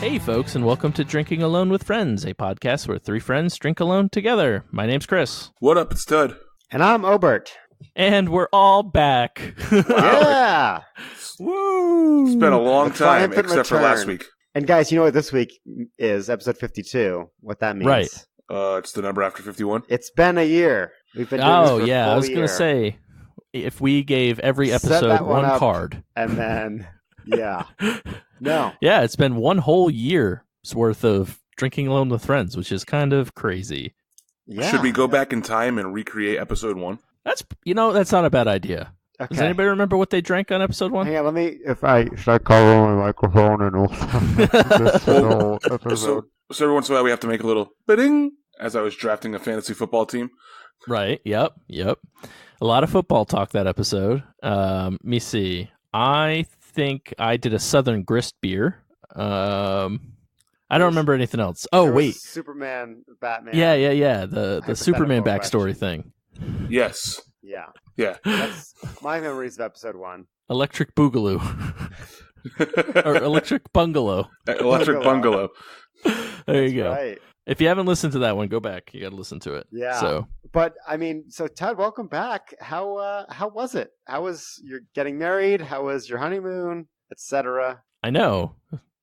Hey folks, and welcome to Drinking Alone with Friends, a podcast where three friends drink alone together. My name's Chris. What up, it's Tud. And I'm Obert. And we're all back. Yeah! Woo! It's been a long The time, triumphant except for return. last week. And guys, you know what this week is? Episode 52. What that means. Right. It's the number after 51. It's been a year. We've been doing this Oh, for a yeah, I full was going year. to say, if we gave every Set episode that one one up. card. And then, yeah. No. Yeah, it's been one whole year's worth of Drinking Alone with Friends, which is kind of crazy. Yeah. Should we go back in time and recreate episode 1? That's not a bad idea. Okay. Does anybody remember what they drank on episode 1? Hang on, let me, should I cover my microphone and also So every once in a while we have to make a little bidding as I was drafting a fantasy football team. Right. Yep. A lot of football talk that episode. Let me see. I think I did a Southern Grist beer. I don't remember anything else. Oh, There was wait. Superman, Batman. Yeah. The Superman Hypothetical backstory thing. Yes. Yeah. Yeah. That's my memories of episode 1. Electric Boogaloo. Or Electric Bungalow. Electric Bungalow. There you go. Right. If you haven't listened to that one, go back. You got to listen to it. Yeah. So But I mean, so Ted, welcome back. How was it? How was your getting married? How was your honeymoon, etc.? I know.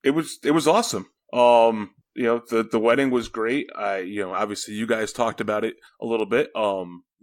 It was awesome. The wedding was great. Obviously you guys talked about it a little bit.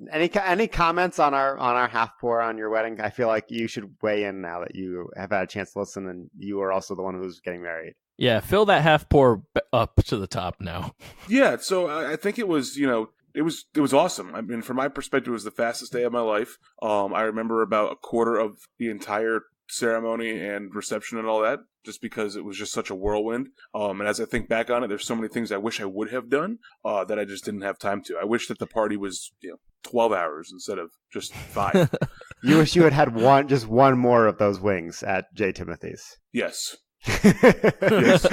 Any comments on our half pour on your wedding? I feel like you should weigh in now that you have had a chance to listen, and you are also the one who's getting married. Yeah, fill that half pour up to the top now. Yeah, so I think it was, it was awesome. I mean, from my perspective, it was the fastest day of my life. I remember about a quarter of the entire ceremony and reception and all that, just because it was just such a whirlwind. And as I think back on it, there's so many things I wish I would have done that I just didn't have time to. I wish that the party was 12 hours instead of just 5. You wish you had one more of those wings at J. Timothy's. Yes. Yes.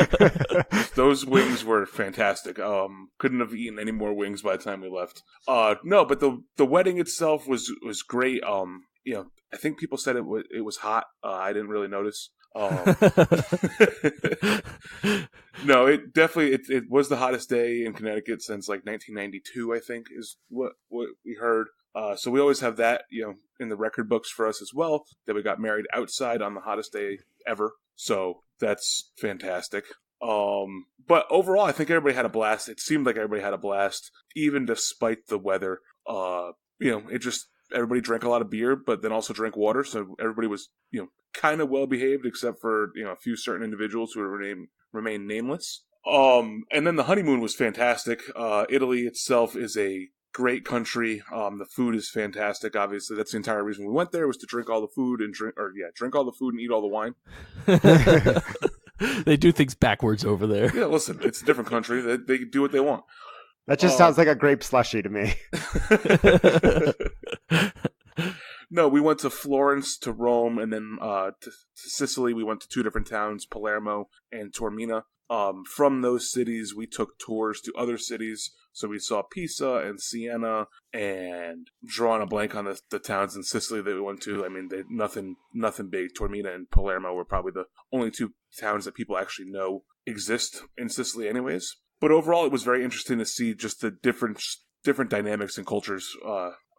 Those wings were fantastic. Couldn't have eaten any more wings by the time we left. No, but the wedding itself was great. I think people said it was hot. I didn't really notice. No, it definitely it was the hottest day in Connecticut since like 1992. I think is what we heard. So we always have that in the record books for us as well, that we got married outside on the hottest day ever. So that's fantastic. But overall, I think everybody had a blast. It seemed like everybody had a blast, even despite the weather. Everybody drank a lot of beer, but then also drank water. So everybody was, kind of well behaved, except for, a few certain individuals who remain nameless. And then the honeymoon was fantastic. Italy itself is a great country. The food is fantastic. Obviously, that's the entire reason we went there, was to drink all the food and drink all the food and eat all the wine. They do things backwards over there. Yeah, listen, it's a different country. They do what they want. That just sounds like a grape slushy to me. No, we went to Florence, to Rome, and then to Sicily. We went to 2 different towns, Palermo and Taormina. From those cities, we took tours to other cities. So we saw Pisa and Siena, and drawing a blank on the towns in Sicily that we went to. I mean, nothing big. Taormina and Palermo were probably the only 2 towns that people actually know exist in Sicily anyways. But overall, it was very interesting to see just the different dynamics and cultures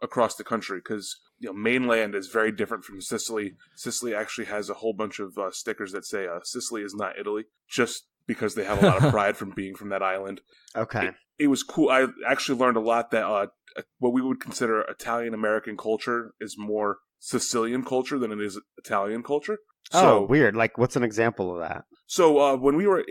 across the country, because mainland is very different from Sicily. Sicily actually has a whole bunch of stickers that say Sicily is not Italy, just because they have a lot of pride from being from that island. Okay. It was cool. I actually learned a lot that what we would consider Italian-American culture is more Sicilian culture than it is Italian culture. So, weird. Like, what's an example of that? So when we were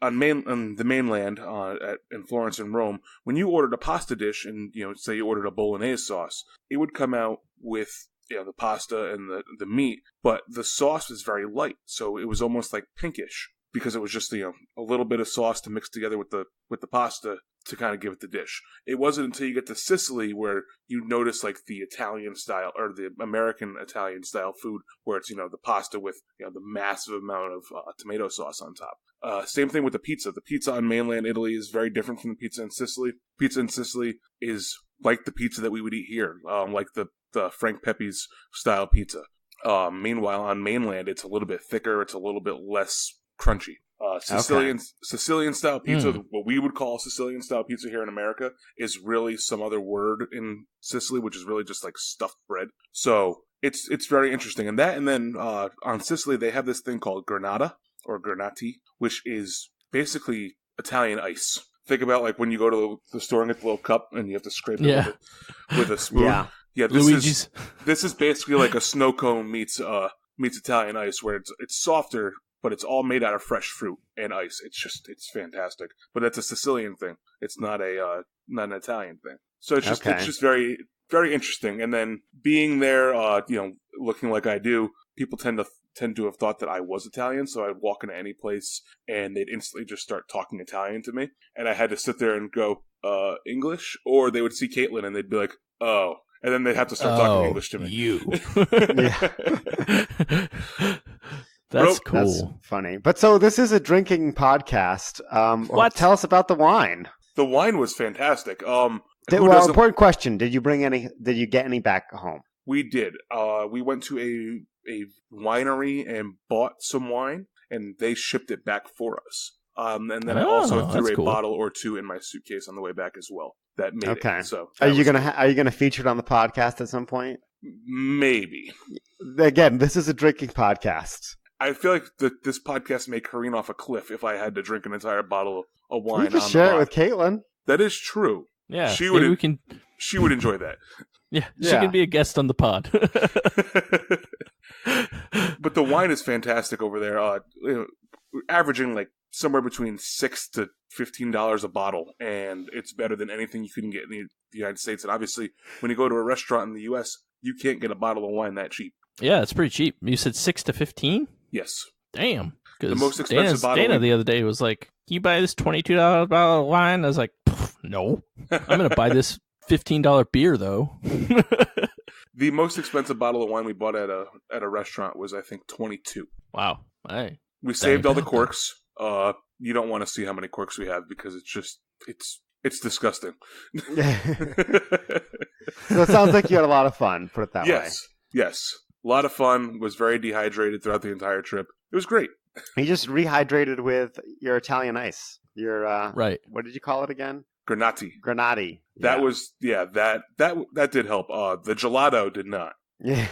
on the mainland in Florence and Rome, when you ordered a pasta dish and say you ordered a bolognese sauce, it would come out with the pasta and the meat, but the sauce was very light, so it was almost like pinkish, because it was just a little bit of sauce to mix together with the pasta to kind of give it the dish. It wasn't until you get to Sicily where you notice like the Italian style or the American Italian style food, where it's the pasta with the massive amount of tomato sauce on top. Same thing with the pizza. The pizza on mainland Italy is very different from the pizza in Sicily. Pizza in Sicily is like the pizza that we would eat here, like the Frank Pepe's style pizza. Meanwhile, on mainland, it's a little bit thicker. It's a little bit less crunchy. Sicilian style pizza, what we would call Sicilian style pizza here in America, is really some other word in Sicily, which is really just like stuffed bread. So it's very interesting. And then on Sicily, they have this thing called granata or granati, which is basically Italian ice. Think about like when you go to the store and get the little cup and you have to scrape it with a spoon. Yeah, this is basically like a snow cone meets Italian ice, where it's softer, but it's all made out of fresh fruit and ice. It's fantastic. But that's a Sicilian thing. It's not an Italian thing. So it's just very, very interesting. And then being there, looking like I do, people tend to have thought that I was Italian. So I'd walk into any place and they'd instantly just start talking Italian to me, and I had to sit there and go English, or they would see Caitlin and they'd be like, oh. And then they'd have to start talking English to me. You. That's cool. That's funny. But so this is a drinking podcast. What? Tell us about the wine. The wine was fantastic. Important question. Did you get any back home? We did. We went to a winery and bought some wine, and they shipped it back for us. And then I also threw a bottle or two in my suitcase on the way back as well. That made it. So are you gonna feature it on the podcast at some point? Maybe. Again, this is a drinking podcast. I feel like this podcast may careen off a cliff if I had to drink an entire bottle of wine. You can share it with Caitlin. That is true. Yeah, she would enjoy that. Yeah, she can be a guest on the pod. But the wine is fantastic over there. Averaging like somewhere between $6 to $15 a bottle, and it's better than anything you can get in the United States. And obviously, when you go to a restaurant in the U.S., you can't get a bottle of wine that cheap. Yeah, it's pretty cheap. You said 6 to 15? Yes. Damn. The most expensive bottle. Dana the other day was like, "Can you buy this $22 bottle of wine?" I was like, "No, I'm going to buy this $15 beer though." The most expensive bottle of wine we bought at a restaurant was, I think, $22. Wow. Hey. We saved all the corks. You don't want to see how many corks we have because it's disgusting. So it sounds like you had a lot of fun. Put it that way. Yes. A lot of fun. Was very dehydrated throughout the entire trip. It was great. You just rehydrated with your Italian ice. Your right. What did you call it again? Granati. That was that did help. The gelato did not. Yeah.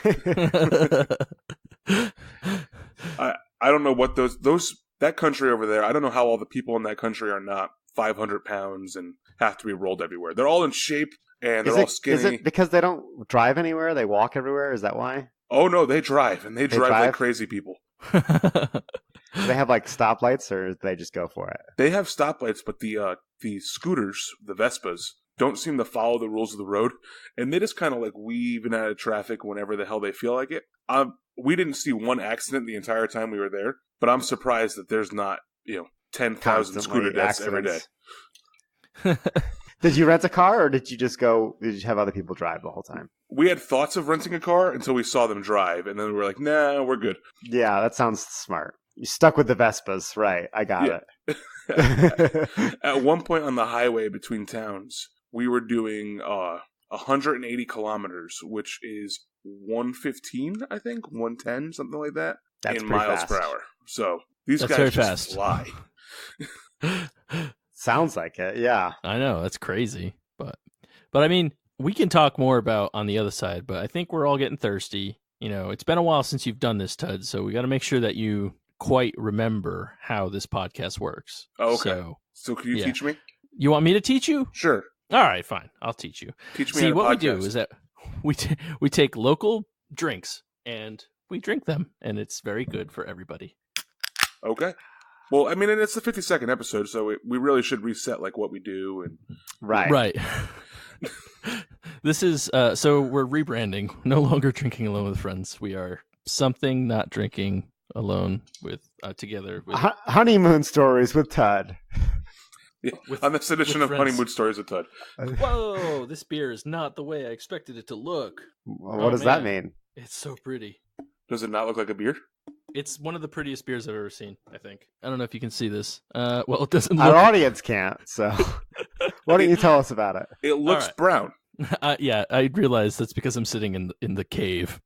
I don't know what that country over there. I don't know how all the people in that country are not 500 pounds and have to be rolled everywhere. They're all in shape and they're all skinny. Is it because they don't drive anywhere? They walk everywhere? Is that why? Oh no, they drive, and they drive like crazy people. Do they have like stoplights, or do they just go for it? They have stoplights, but the scooters, the Vespas, don't seem to follow the rules of the road, and they just kind of like weave in and out of traffic whenever the hell they feel like it. We didn't see one accident the entire time we were there, but I'm surprised that there's not 10,000 scooter deaths every day. Did you rent a car, or did you just go? Did you have other people drive the whole time? We had thoughts of renting a car until we saw them drive, and then we were like, "Nah, we're good." Yeah, that sounds smart. You stuck with the Vespas, right? I got it. At one point on the highway between towns, we were doing 180 kilometers, which is 115, I think, 110, something like that, That's in pretty miles fast. per hour. So these That's guys very just fast. fly. Sounds like it, yeah. I know, that's crazy. But I mean, we can talk more about on the other side, but I think we're all getting thirsty. It's been a while since you've done this, Tud, so we got to make sure that you quite remember how this podcast works. Oh, okay. So can you teach me? You want me to teach you? Sure. All right, fine. I'll teach you. Teach me. See, how to what we podcast. do is that we take local drinks and we drink them, and it's very good for everybody. Okay. Well, I mean, and it's the 52nd episode, so we really should reset like what we do and right. This is so we're rebranding. No longer drinking alone with friends. We are something not drinking alone with together. With Honeymoon stories with Tud. Yeah, on this edition of friends. Honeymoon Stories with Tud. Whoa! This beer is not the way I expected it to look. What does that mean? It's so pretty. Does it not look like a beer? It's one of the prettiest beers I've ever seen, I think. I don't know if you can see this. Well, it doesn't Our look... audience can't, so why don't you tell us about it? It looks right. brown. Yeah, I realize that's because I'm sitting in the cave.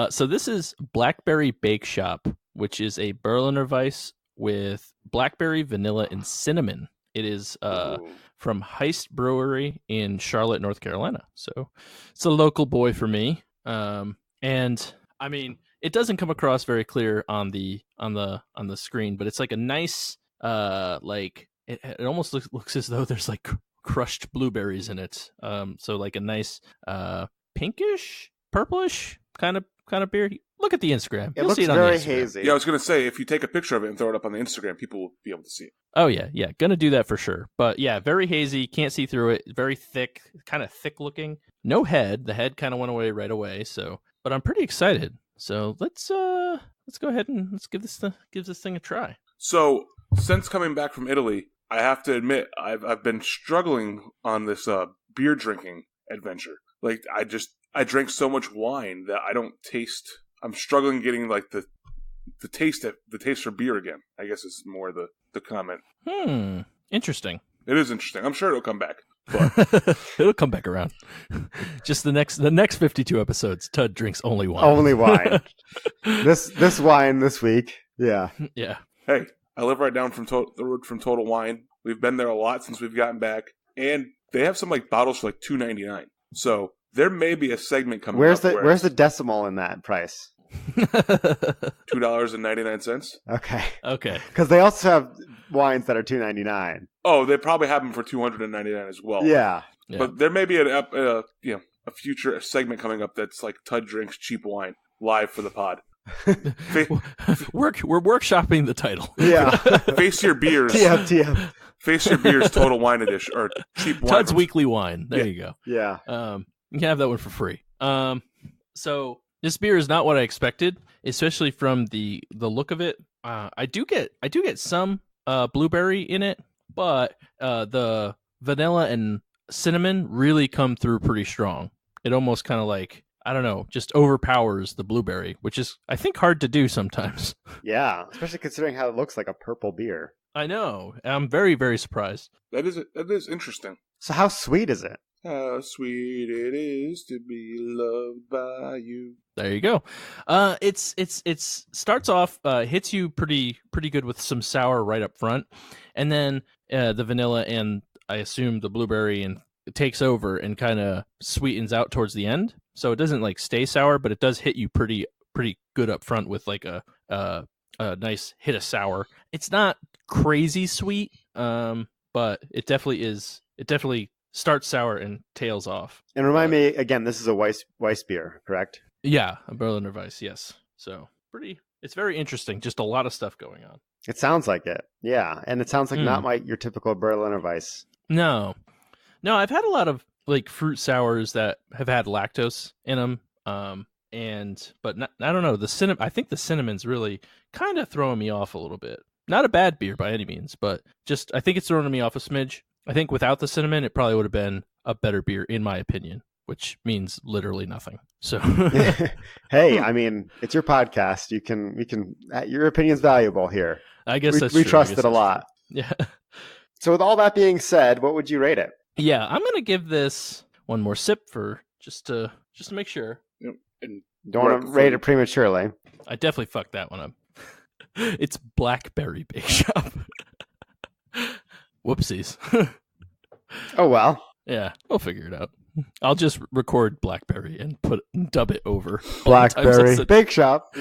So this is Blackberry Bake Shop, which is a Berliner Weiss with blackberry, vanilla, and cinnamon. It is from Heist Brewery in Charlotte, North Carolina. So it's a local boy for me. And I mean, it doesn't come across very clear on the screen, but it's like a nice like it almost looks as though there's like crushed blueberries in it. So like a nice pinkish, purplish kind of beer. Look at the Instagram. It looks very hazy. Yeah, I was going to say, if you take a picture of it and throw it up on the Instagram, people will be able to see it. Oh, yeah. Gonna do that for sure. But yeah, very hazy. Can't see through it. Very thick, kind of thick looking. No head. The head kind of went away right away. So, but I'm pretty excited. So let's go ahead and let's give this thing a try. So since coming back from Italy, I have to admit I've been struggling on this beer drinking adventure. Like I drank so much wine that I don't taste. I'm struggling getting like the taste for beer again, I guess is more the comment. Interesting. It is interesting. I'm sure it'll come back. But it'll come back around. Just the next 52 episodes, Tud drinks only wine. Only wine. this wine this week. Yeah. Yeah. Hey, I live right down from the road from Total Wine. We've been there a lot since we've gotten back, and they have some like bottles for like $2.99. So there may be a segment coming. Where's the decimal in that price? $2.99. Okay. Because they also have wines that are $2.99. Oh, they probably have them for $299 as well. Yeah. But there may be a future segment coming up that's like Tud drinks cheap wine live for the pod. We're workshopping the title. Yeah. Face your beers. TM. Face your beers. Total Wine Edition or cheap wine. Tud's weekly wine. There you go. Yeah. You can have that one for free. So this beer is not what I expected, especially from the look of it. I do get some blueberry in it, but the vanilla and cinnamon really come through pretty strong. It almost kind of like, I don't know, just overpowers the blueberry, which is, I think, hard to do sometimes. Yeah, especially considering how it looks like a purple beer. I know. I'm very, very surprised. That is interesting. So how sweet is it? How sweet it is to be loved by you. There you go. It's starts off, hits you pretty good with some sour right up front, and then the vanilla and I assume the blueberry and it takes over and kind of sweetens out towards the end. So it doesn't like stay sour, but it does hit you pretty good up front with like a nice hit of sour. It's not crazy sweet, but it definitely is. It definitely starts sour and tails off. And remind me again, this is a Weiss beer, correct? Yeah, a Berliner Weiss, yes. So it's very interesting. Just a lot of stuff going on. It sounds like it. Yeah, and it sounds like not your typical Berliner Weiss. No, I've had a lot of like fruit sours that have had lactose in them. I don't know, I think the cinnamon's really kind of throwing me off a little bit. Not a bad beer by any means, but just I think it's throwing me off a smidge. I think without the cinnamon, it probably would have been a better beer, in my opinion, which means literally nothing. So, hey, I mean, it's your podcast. We can. Your opinion's valuable here. I guess we trust it a lot. True. Yeah. So, with all that being said, what would you rate it? Yeah, I'm gonna give this one more sip for just to make sure. And don't want to rate it prematurely. I definitely fucked that one up. It's Blackberry Bake Shop. Whoopsies. Oh, well. Yeah, we'll figure it out. I'll just record Blackberry and dub it over. Blackberry Bake Shop.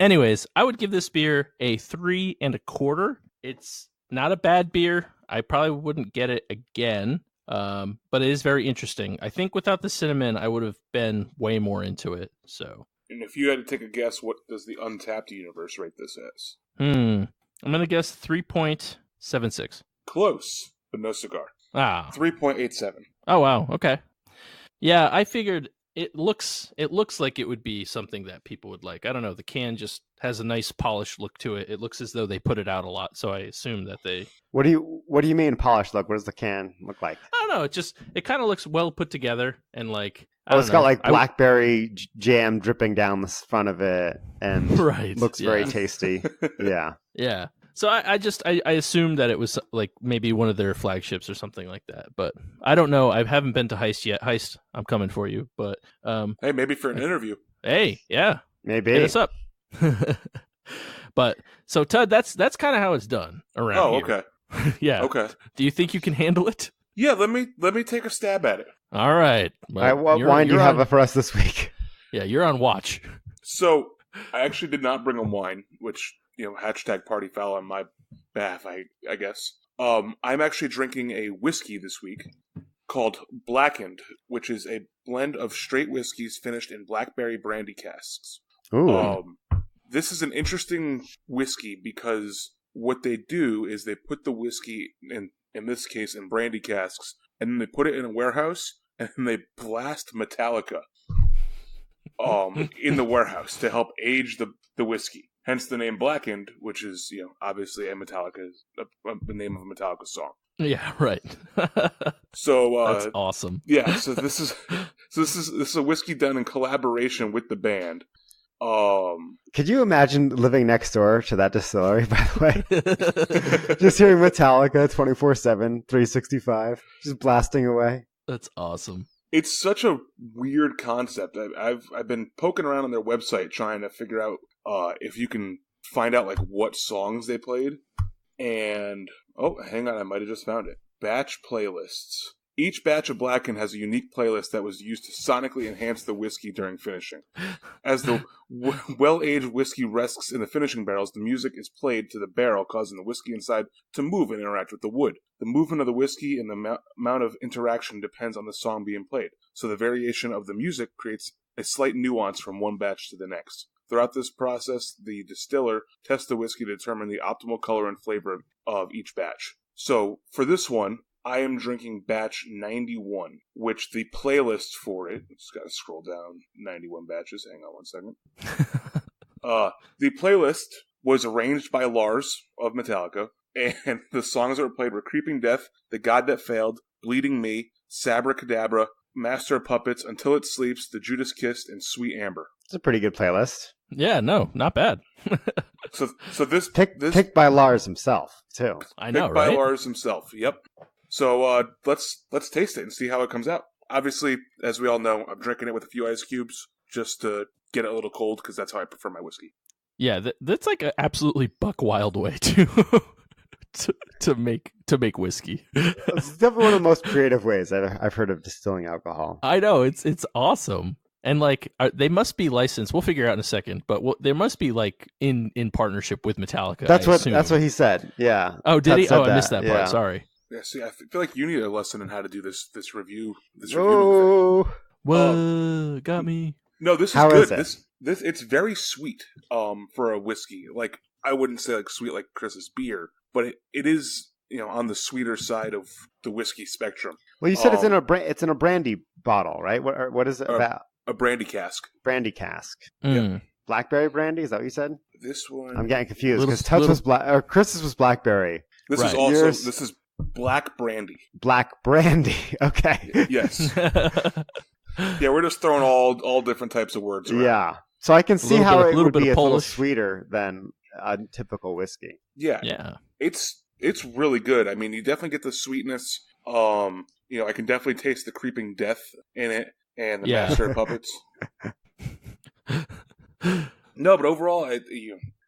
Anyways, I would give this beer a 3 1/4. It's not a bad beer. I probably wouldn't get it again. But it is very interesting. I think without the cinnamon, I would have been way more into it. So, and if you had to take a guess, what does the Untapped universe rate this as? I'm gonna guess 3.76. Close, but no cigar. 3.87. Oh wow. Okay. Yeah, I figured it looks like it would be something that people would like. I don't know. The can just has a nice polished look to it. It looks as though they put it out a lot, so I assume that they. What do you mean polished look? What does the can look like? I don't know. It kind of looks well put together and like. It's got like blackberry jam dripping down the front of it, and right, looks very tasty. Yeah. Yeah. So I assumed that it was like maybe one of their flagships or something like that, but I don't know. I haven't been to Heist yet. Heist, I'm coming for you, but hey, maybe for an interview. Hey, yeah, Maybe. hit us up. But so Tud, that's kind of how it's done around here. Okay. Yeah. Okay. Do you think you can handle it? Yeah, let me take a stab at it. All right. All right, what wine do you have for us this week? Yeah, you're on watch. So I actually did not bring a wine, which hashtag party foul on my behalf, I guess. I'm actually drinking a whiskey this week called Blackened, which is a blend of straight whiskeys finished in blackberry brandy casks. Ooh. This is an interesting whiskey because what they do is they put the whiskey in this case in brandy casks, and then they put it in a warehouse, and then they blast Metallica in the warehouse to help age the whiskey. Hence the name Blackened, which is obviously a the name of a Metallica song. Yeah, right. So that's awesome. Yeah, so this is a whiskey done in collaboration with the band. Could you imagine living next door to that distillery, by the way? Just hearing Metallica 24/7, 365, just blasting away. That's awesome. It's such a weird concept. I've been poking around on their website trying to figure out if you can find out like what songs they played. And hang on, I might have just found it. Batch playlists. Each batch of Blackened has a unique playlist that was used to sonically enhance the whiskey during finishing. As the well-aged whiskey rests in the finishing barrels, the music is played to the barrel, causing the whiskey inside to move and interact with the wood. The movement of the whiskey and the amount of interaction depends on the song being played, so the variation of the music creates a slight nuance from one batch to the next. Throughout this process, the distiller tests the whiskey to determine the optimal color and flavor of each batch. So, for this one, I am drinking batch 91, which the playlist for it, just gotta scroll down 91 batches, hang on one second. The playlist was arranged by Lars of Metallica, and the songs that were played were Creeping Death, The God That Failed, Bleeding Me, Sabracadabra, Master of Puppets, Until It Sleeps, The Judas Kiss, and Sweet Amber. It's a pretty good playlist. Yeah, no, not bad. So this picked by Lars himself too. I know, picked right? by Lars himself. Yep. So let's taste it and see how it comes out. Obviously, as we all know, I'm drinking it with a few ice cubes just to get it a little cold because that's how I prefer my whiskey. Yeah, that's like an absolutely buck wild way to make whiskey. It's definitely one of the most creative ways I've heard of distilling alcohol. I know, it's awesome. And like they must be licensed. We'll figure out in a second, but they must be like in partnership with Metallica. That's what he said. Yeah. Oh, did he? Oh, I that. missed that part. Yeah. Sorry. Yeah. See, I feel like you need a lesson in how to do this review. Whoa. Whoa, got me. No, this is How good. is it? This it's very sweet. For a whiskey, like I wouldn't say like sweet like Chris's beer, but it is on the sweeter side of the whiskey spectrum. Well, you said it's in a brandy bottle, right? What is it about? A brandy cask. Brandy cask. Mm. Blackberry brandy? Is that what you said? This one. I'm getting confused because Tud's was black, or Chris's was blackberry. This Right. is also Yours- this is black brandy. Black brandy. Okay. Yes. Yeah, we're just throwing all different types of words around. Yeah. So I can see little how bit- it little would bit be of a little Polish. sweeter than a typical whiskey. Yeah. Yeah. It's really good. I mean, you definitely get the sweetness. I can definitely taste the creeping death in it and the Yeah. Master of Puppets. No, but overall,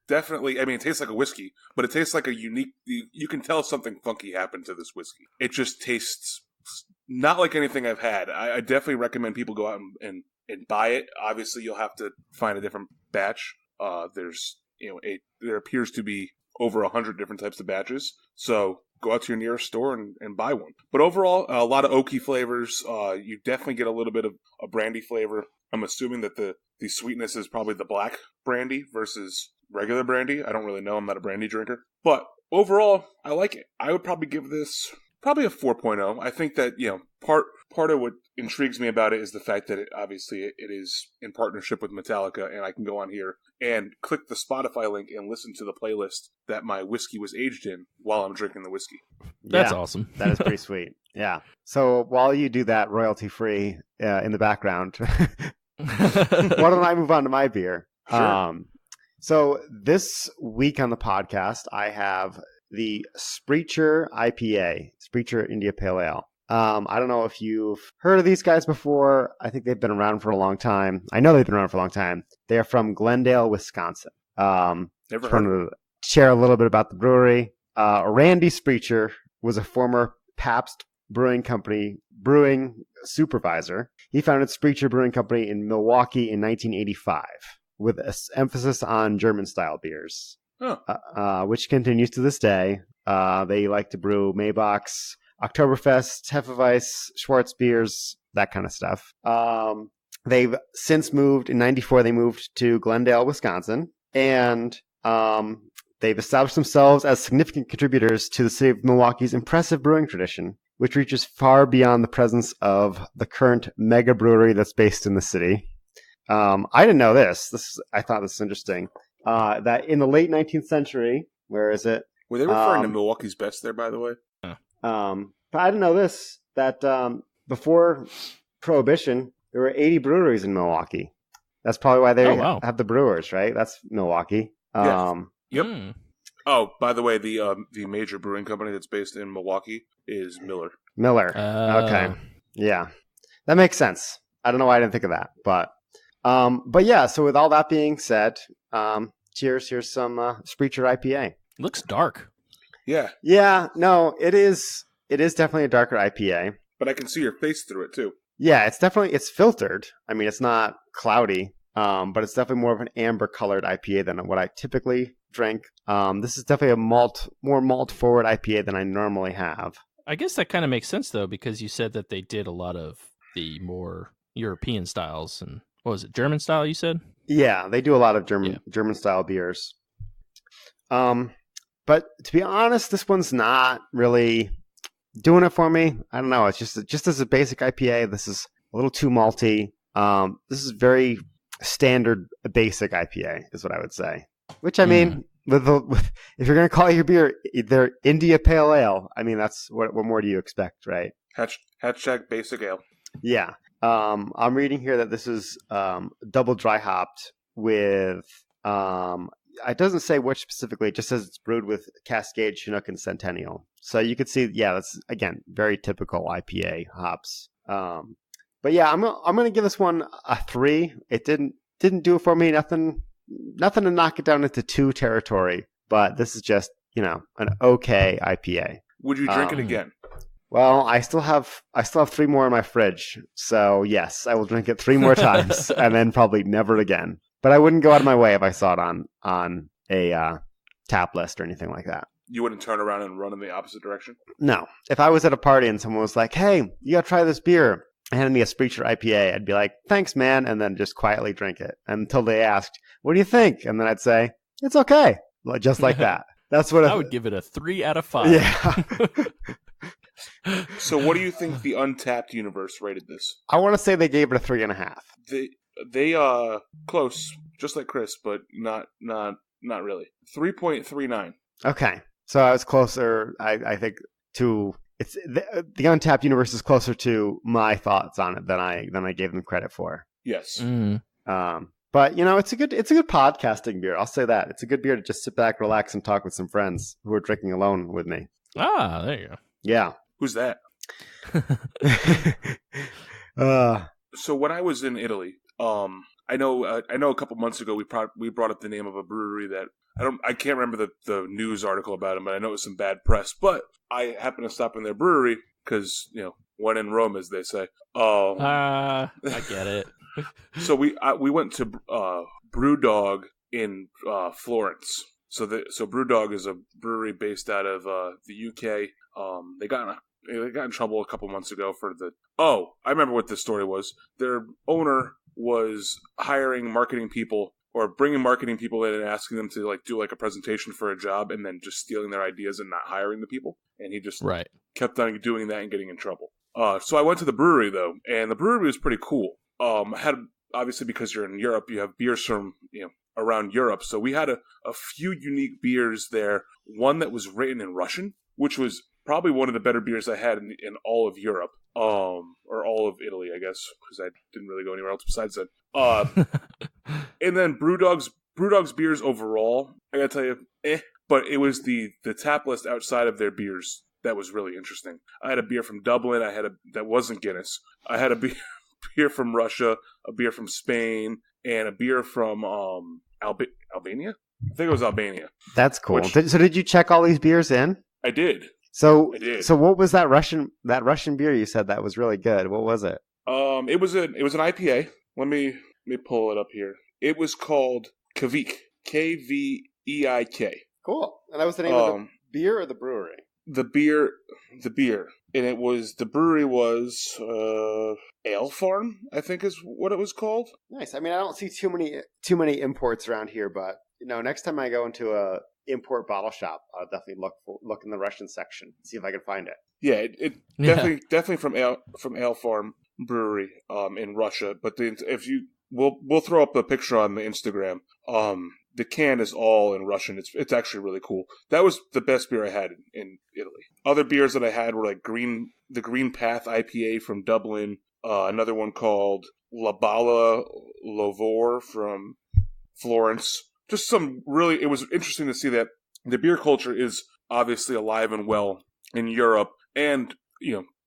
definitely. I mean, it tastes like a whiskey, but it tastes like a unique. You can tell something funky happened to this whiskey. It just tastes not like anything I've had. I definitely recommend people go out and buy it. Obviously, you'll have to find a different batch. There's there appears to be over 100 different types of batches. So go out to your nearest store and buy one. But overall, a lot of oaky flavors. You definitely get a little bit of a brandy flavor. I'm assuming that the sweetness is probably the black brandy versus regular brandy. I don't really know. I'm not a brandy drinker. But overall, I like it. I would probably give this probably a 4.0. I think that, part of what intrigues me about it is the fact that it is in partnership with Metallica, and I can go on here and click the Spotify link and listen to the playlist that my whiskey was aged in while I'm drinking the whiskey. That's Yeah, awesome. That is pretty sweet. Yeah. So while you do that royalty free in the background, why don't I move on to my beer? Sure. So this week on the podcast, I have the Spreacher IPA, Spreacher India Pale Ale. I don't know if you've heard of these guys before. I think they've been around for a long time. I know they've been around for a long time. They are from Glendale, Wisconsin. Never just heard. wanted to share a little bit about the brewery. Randy Spreacher was a former Pabst Brewing Company brewing supervisor. He founded Spreacher Brewing Company in Milwaukee in 1985 with an emphasis on German-style beers, which continues to this day. They like to brew Maybachs, Oktoberfest, Hefeweiss, Schwarz beers, that kind of stuff. They've since moved, in 94, they moved to Glendale, Wisconsin, and they've established themselves as significant contributors to the city of Milwaukee's impressive brewing tradition, which reaches far beyond the presence of the current mega brewery that's based in the city. I didn't know this. I thought this was interesting. That in the late 19th century, where is it? Were they referring to Milwaukee's best there, by the way? But I didn't know this, that before Prohibition, there were 80 breweries in Milwaukee. That's probably why they have the Brewers, right? That's Milwaukee. Yes. Yep. Oh, by the way, the major brewing company that's based in Milwaukee is Miller. Okay. Yeah. That makes sense. I don't know why I didn't think of that. But yeah, so with all that being said, cheers. Here's some Spreacher IPA. Looks dark. Yeah. Yeah, no, it is definitely a darker IPA. But I can see your face through it, too. Yeah, it's filtered. I mean, it's not cloudy, but it's definitely more of an amber-colored IPA than what I typically drink. This is definitely a more malt-forward IPA than I normally have. I guess that kind of makes sense, though, because you said that they did a lot of the more European styles. And what was it, German style, you said? Yeah, they do a lot of German-style beers. But to be honest, this one's not really doing it for me. I don't know. It's just as a basic IPA, this is a little too malty. This is very standard basic IPA, is what I would say. Which, I mean, if you're going to call your beer either India Pale Ale, I mean, that's what more do you expect, right? Hashtag basic ale. Yeah. I'm reading here that this is double dry hopped with, it doesn't say which specifically, it just says it's brewed with Cascade, Chinook, and Centennial. So you could see, yeah, that's, again, very typical IPA hops. But yeah, I'm going to give this one a 3. It didn't do it for me. Nothing to knock it down into 2 territory, but this is just, an okay IPA. Would you drink it again? Well, I still have 3 more in my fridge. So yes, I will drink it 3 more times and then probably never again. But I wouldn't go out of my way if I saw it on a tap list or anything like that. You wouldn't turn around and run in the opposite direction? No. If I was at a party and someone was like, hey, you got to try this beer, and handed me a Spreacher IPA, I'd be like, thanks, man, and then just quietly drink it until they asked, what do you think? And then I'd say, it's okay. Just like that. That's what I would give it a 3 out of 5. Yeah. So what do you think the Untapped universe rated this? I want to say they gave it a 3.5. They close, just like Chris, but not really. 3.39. Okay. So I was closer, I think, to it's the Untapped universe is closer to my thoughts on it than I gave them credit for. Yes. But it's a good podcasting beer. I'll say that. It's a good beer to just sit back, relax, and talk with some friends who are drinking alone with me. Ah, there you go. Yeah. Who's that? So when I was in Italy, I know a couple months ago we brought up the name of a brewery that I can't remember the news article about them, but I know it was some bad press. But I happened to stop in their brewery because when in Rome, as they say. I get it. So we went to Brewdog in Florence. So Brewdog is a brewery based out of the UK. They got in trouble a couple months ago for I remember what the story was. Their owner was hiring marketing people or bringing marketing people in and asking them to do a presentation for a job and then just stealing their ideas and not hiring the people. And he just kept on doing that and getting in trouble. So I went to the brewery though, and the brewery was pretty cool. Had obviously because you're in Europe, you have beers from around Europe. So we had a few unique beers there. One that was written in Russian, which was probably one of the better beers I had in all of Europe, or all of Italy, I guess, because I didn't really go anywhere else besides that. And then Brewdog's Brewdog's beers overall, I gotta tell you, but it was the tap list outside of their beers that was really interesting. I had a beer from Dublin. That wasn't Guinness. I had a beer from Russia, a beer from Spain, and a beer from Albania. I think it was Albania. That's cool. So did you check all these beers in? I did. So I did. So what was that Russian beer you said that was really good? What was it? It was an IPA. Let me pull it up here. It was called Kveik. Kveik. Cool. And that was the name of the beer or the brewery? The beer, and it was the brewery was Ale Farm, I think is what it was called. Nice. I mean, I don't see too many imports around here, but next time I go into a import bottle shop, I'll definitely look in the Russian section, see if I can find it. Yeah, definitely from Ale Farm Brewery in Russia. But we'll throw up a picture on the Instagram. The can is all in Russian. It's actually really cool. That was the best beer I had in Italy. Other beers that I had were like the Green Path IPA from Dublin. Another one called La Balla Lovor from Florence. Just it was interesting to see that the beer culture is obviously alive and well in Europe. And,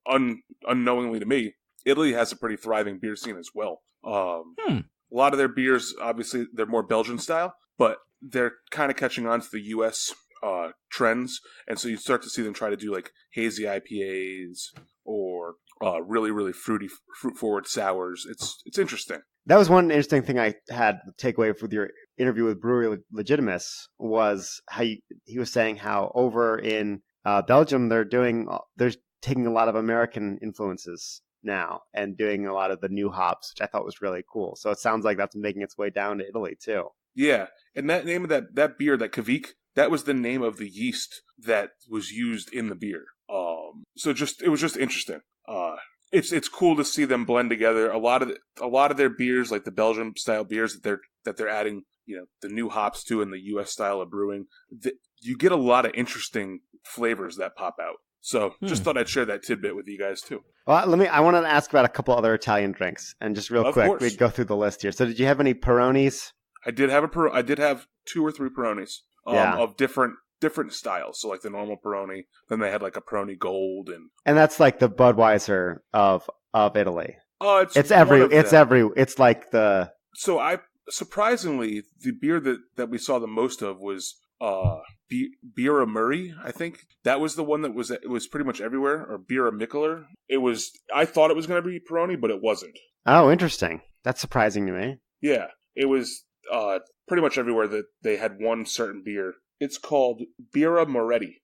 unknowingly to me, Italy has a pretty thriving beer scene as well. A lot of their beers, obviously, they're more Belgian style, but they're kind of catching on to the U.S. Trends, and so you start to see them try to do like hazy IPAs or really, really fruit-forward sours. It's interesting. That was one interesting thing I had to take away with your interview with Brewery Legitimus was how he was saying how over in Belgium they're taking a lot of American influences now and doing a lot of the new hops, which I thought was really cool. So it sounds like that's making its way down to Italy too. Yeah, and that name of that beer, that Kveik, that was the name of the yeast that was used in the beer. So it was just interesting. It's cool to see them blend together. A lot of their beers, like the Belgian style beers that they're adding, the new hops to in the U.S. style of brewing. You get a lot of interesting flavors that pop out. So just thought I'd share that tidbit with you guys too. Well, I wanted to ask about a couple other Italian drinks, and just real quick, we'd go through the list here. So did you have any Peronis? I did have 2 or 3 Peronis of different styles. So like the normal Peroni, then they had like a Peroni Gold, and that's like the Budweiser of Italy. Oh, it's like the. So surprisingly, the beer that we saw the most of was Birra Murray, I think. That was the one it was pretty much everywhere, or Birra Mikkeler. I thought it was going to be Peroni, but it wasn't. Oh, interesting. That's surprising to me. Yeah, it was pretty much everywhere that they had one certain beer. It's called Birra Moretti.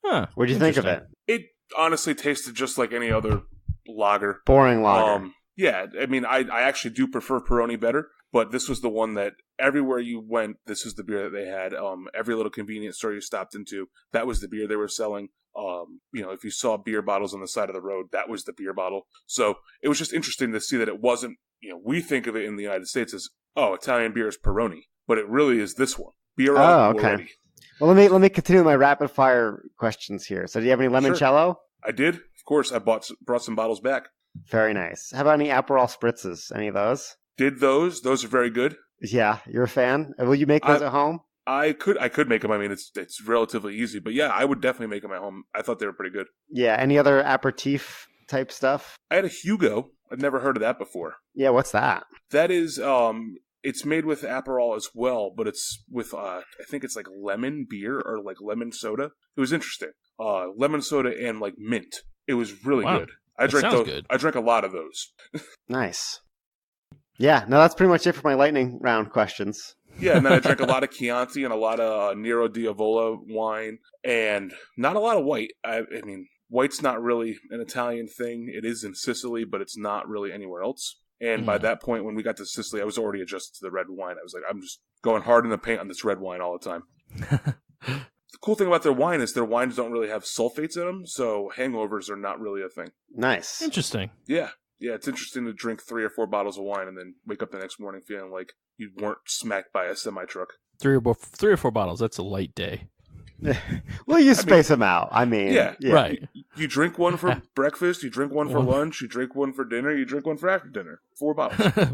Huh. What do you think of it? It honestly tasted just like any other lager. Boring lager. Yeah, I mean, I actually do prefer Peroni better, but this was the one that everywhere you went, this was the beer that they had. Every little convenience store you stopped into, that was the beer they were selling. If you saw beer bottles on the side of the road, that was the beer bottle. So it was just interesting to see that it wasn't, we think of it in the United States as, Italian beer is Peroni, but it really is this one. Birra Moretti. Well, let me continue my rapid fire questions here. So do you have any limoncello? Sure. I did. Of course, I brought some bottles back. Very nice. How about any Aperol spritzes? Any of those? Did those? Those are very good. Yeah, you're a fan. Will you make those at home? I could make them. I mean, it's relatively easy, but yeah, I would definitely make them at home. I thought they were pretty good. Yeah. Any other aperitif type stuff? I had a Hugo. I'd never heard of that before. Yeah. What's that? That is, it's made with Aperol as well, but it's with I think it's like lemon beer or like lemon soda. It was interesting. Lemon soda and like mint. It was really good. I drank those. Good. I drank a lot of those. Nice. Yeah, no, that's pretty much it for my lightning round questions. Yeah, and then I drank a lot of Chianti and a lot of Nero Diavola wine, and not a lot of white. I mean, white's not really an Italian thing. It is in Sicily, but it's not really anywhere else. And by that point, when we got to Sicily, I was already adjusted to the red wine. I was like, I'm just going hard in the paint on this red wine all the time. The cool thing about their wine is their wines don't really have sulfates in them, so hangovers are not really a thing. Nice. Interesting. Yeah, it's interesting to drink 3 or 4 bottles of wine and then wake up the next morning feeling like you weren't smacked by a semi-truck. 3 or 4 bottles, that's a light day. Well, you space them out. I mean, yeah. Right. You drink one for breakfast, you drink one for lunch, you drink one for dinner, you drink one for after dinner. 4 bottles.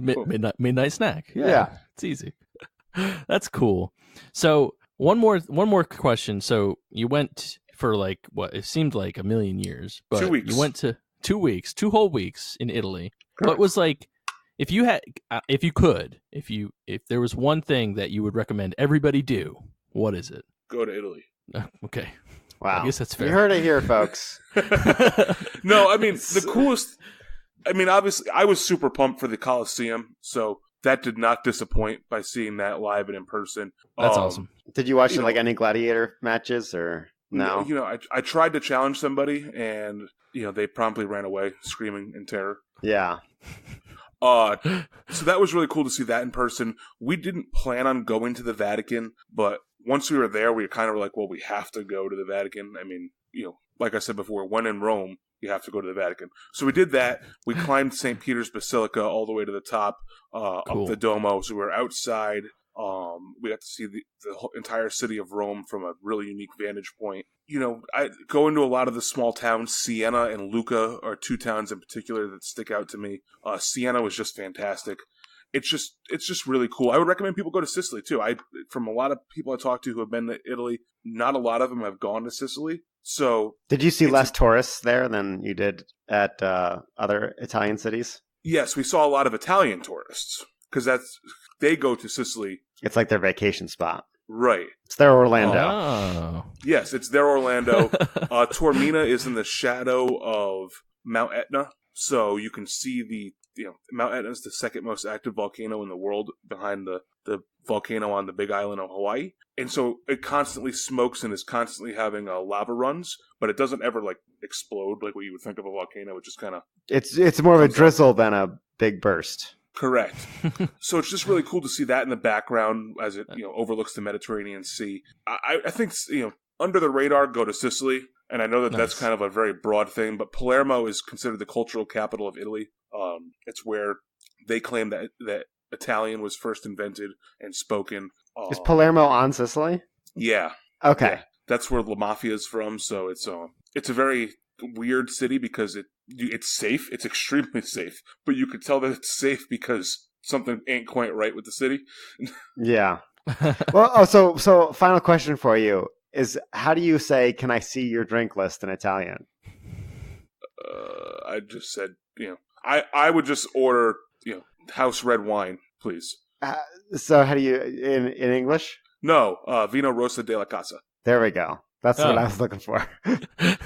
Midnight snack. Yeah. It's easy. That's cool. So one more question. So you went for like what it seemed like a million years, but 2 weeks. you went to 2 weeks, 2 whole weeks in Italy. Correct. What was like if you had if there was one thing that you would recommend everybody do, what is it? Go to Italy. Okay. Wow. I guess that's fair. You heard it here, folks. No, I mean, the coolest. I mean, obviously, I was super pumped for the Coliseum, so that did not disappoint by seeing that live and in person. That's awesome. Did you watch like any gladiator matches or no? You know, I tried to challenge somebody, and they promptly ran away, screaming in terror. Yeah. So that was really cool to see that in person. We didn't plan on going to the Vatican, but once we were there, we were kind of like, well, we have to go to the Vatican. I mean, like I said before, when in Rome, you have to go to the Vatican. So we did that. We climbed St. Peter's Basilica all the way to the top, Cool. up the Duomo. So we were outside. We got to see the whole entire city of Rome from a really unique vantage point. I go into a lot of the small towns. Siena and Lucca are 2 towns in particular that stick out to me. Siena was just fantastic. It's just really cool. I would recommend people go to Sicily too. From a lot of people I talked to who have been to Italy, not a lot of them have gone to Sicily. So did you see less tourists there than you did at other Italian cities? Yes, we saw a lot of Italian tourists because they go to Sicily. It's like their vacation spot. Right. It's their Orlando. Oh. Yes, it's their Orlando. Taormina is in the shadow of Mount Etna, so you can see Mount Etna is the second most active volcano in the world behind the volcano on the Big Island of Hawaii. And so it constantly smokes and is constantly having lava runs, but it doesn't ever like explode like what you would think of a volcano. It just kind of... It's more of a drizzle than a big burst. Correct. So it's just really cool to see that in the background as it overlooks the Mediterranean Sea. I think under the radar, go to Sicily, and I know that that's kind of a very broad thing, but Palermo is considered the cultural capital of Italy. It's where they claim that Italian was first invented and spoken. Is Palermo on Sicily? Yeah. Okay. Yeah. That's where La Mafia is from. So it's a very weird city because it's safe. It's extremely safe, but you could tell that it's safe because something ain't quite right with the city. Yeah. Well, so final question for you is: how do you say "Can I see your drink list" in Italian? I just said, I would just order, house red wine, please. So how do you in English? No, Vino Rosa della Casa. There we go. That's what I was looking for.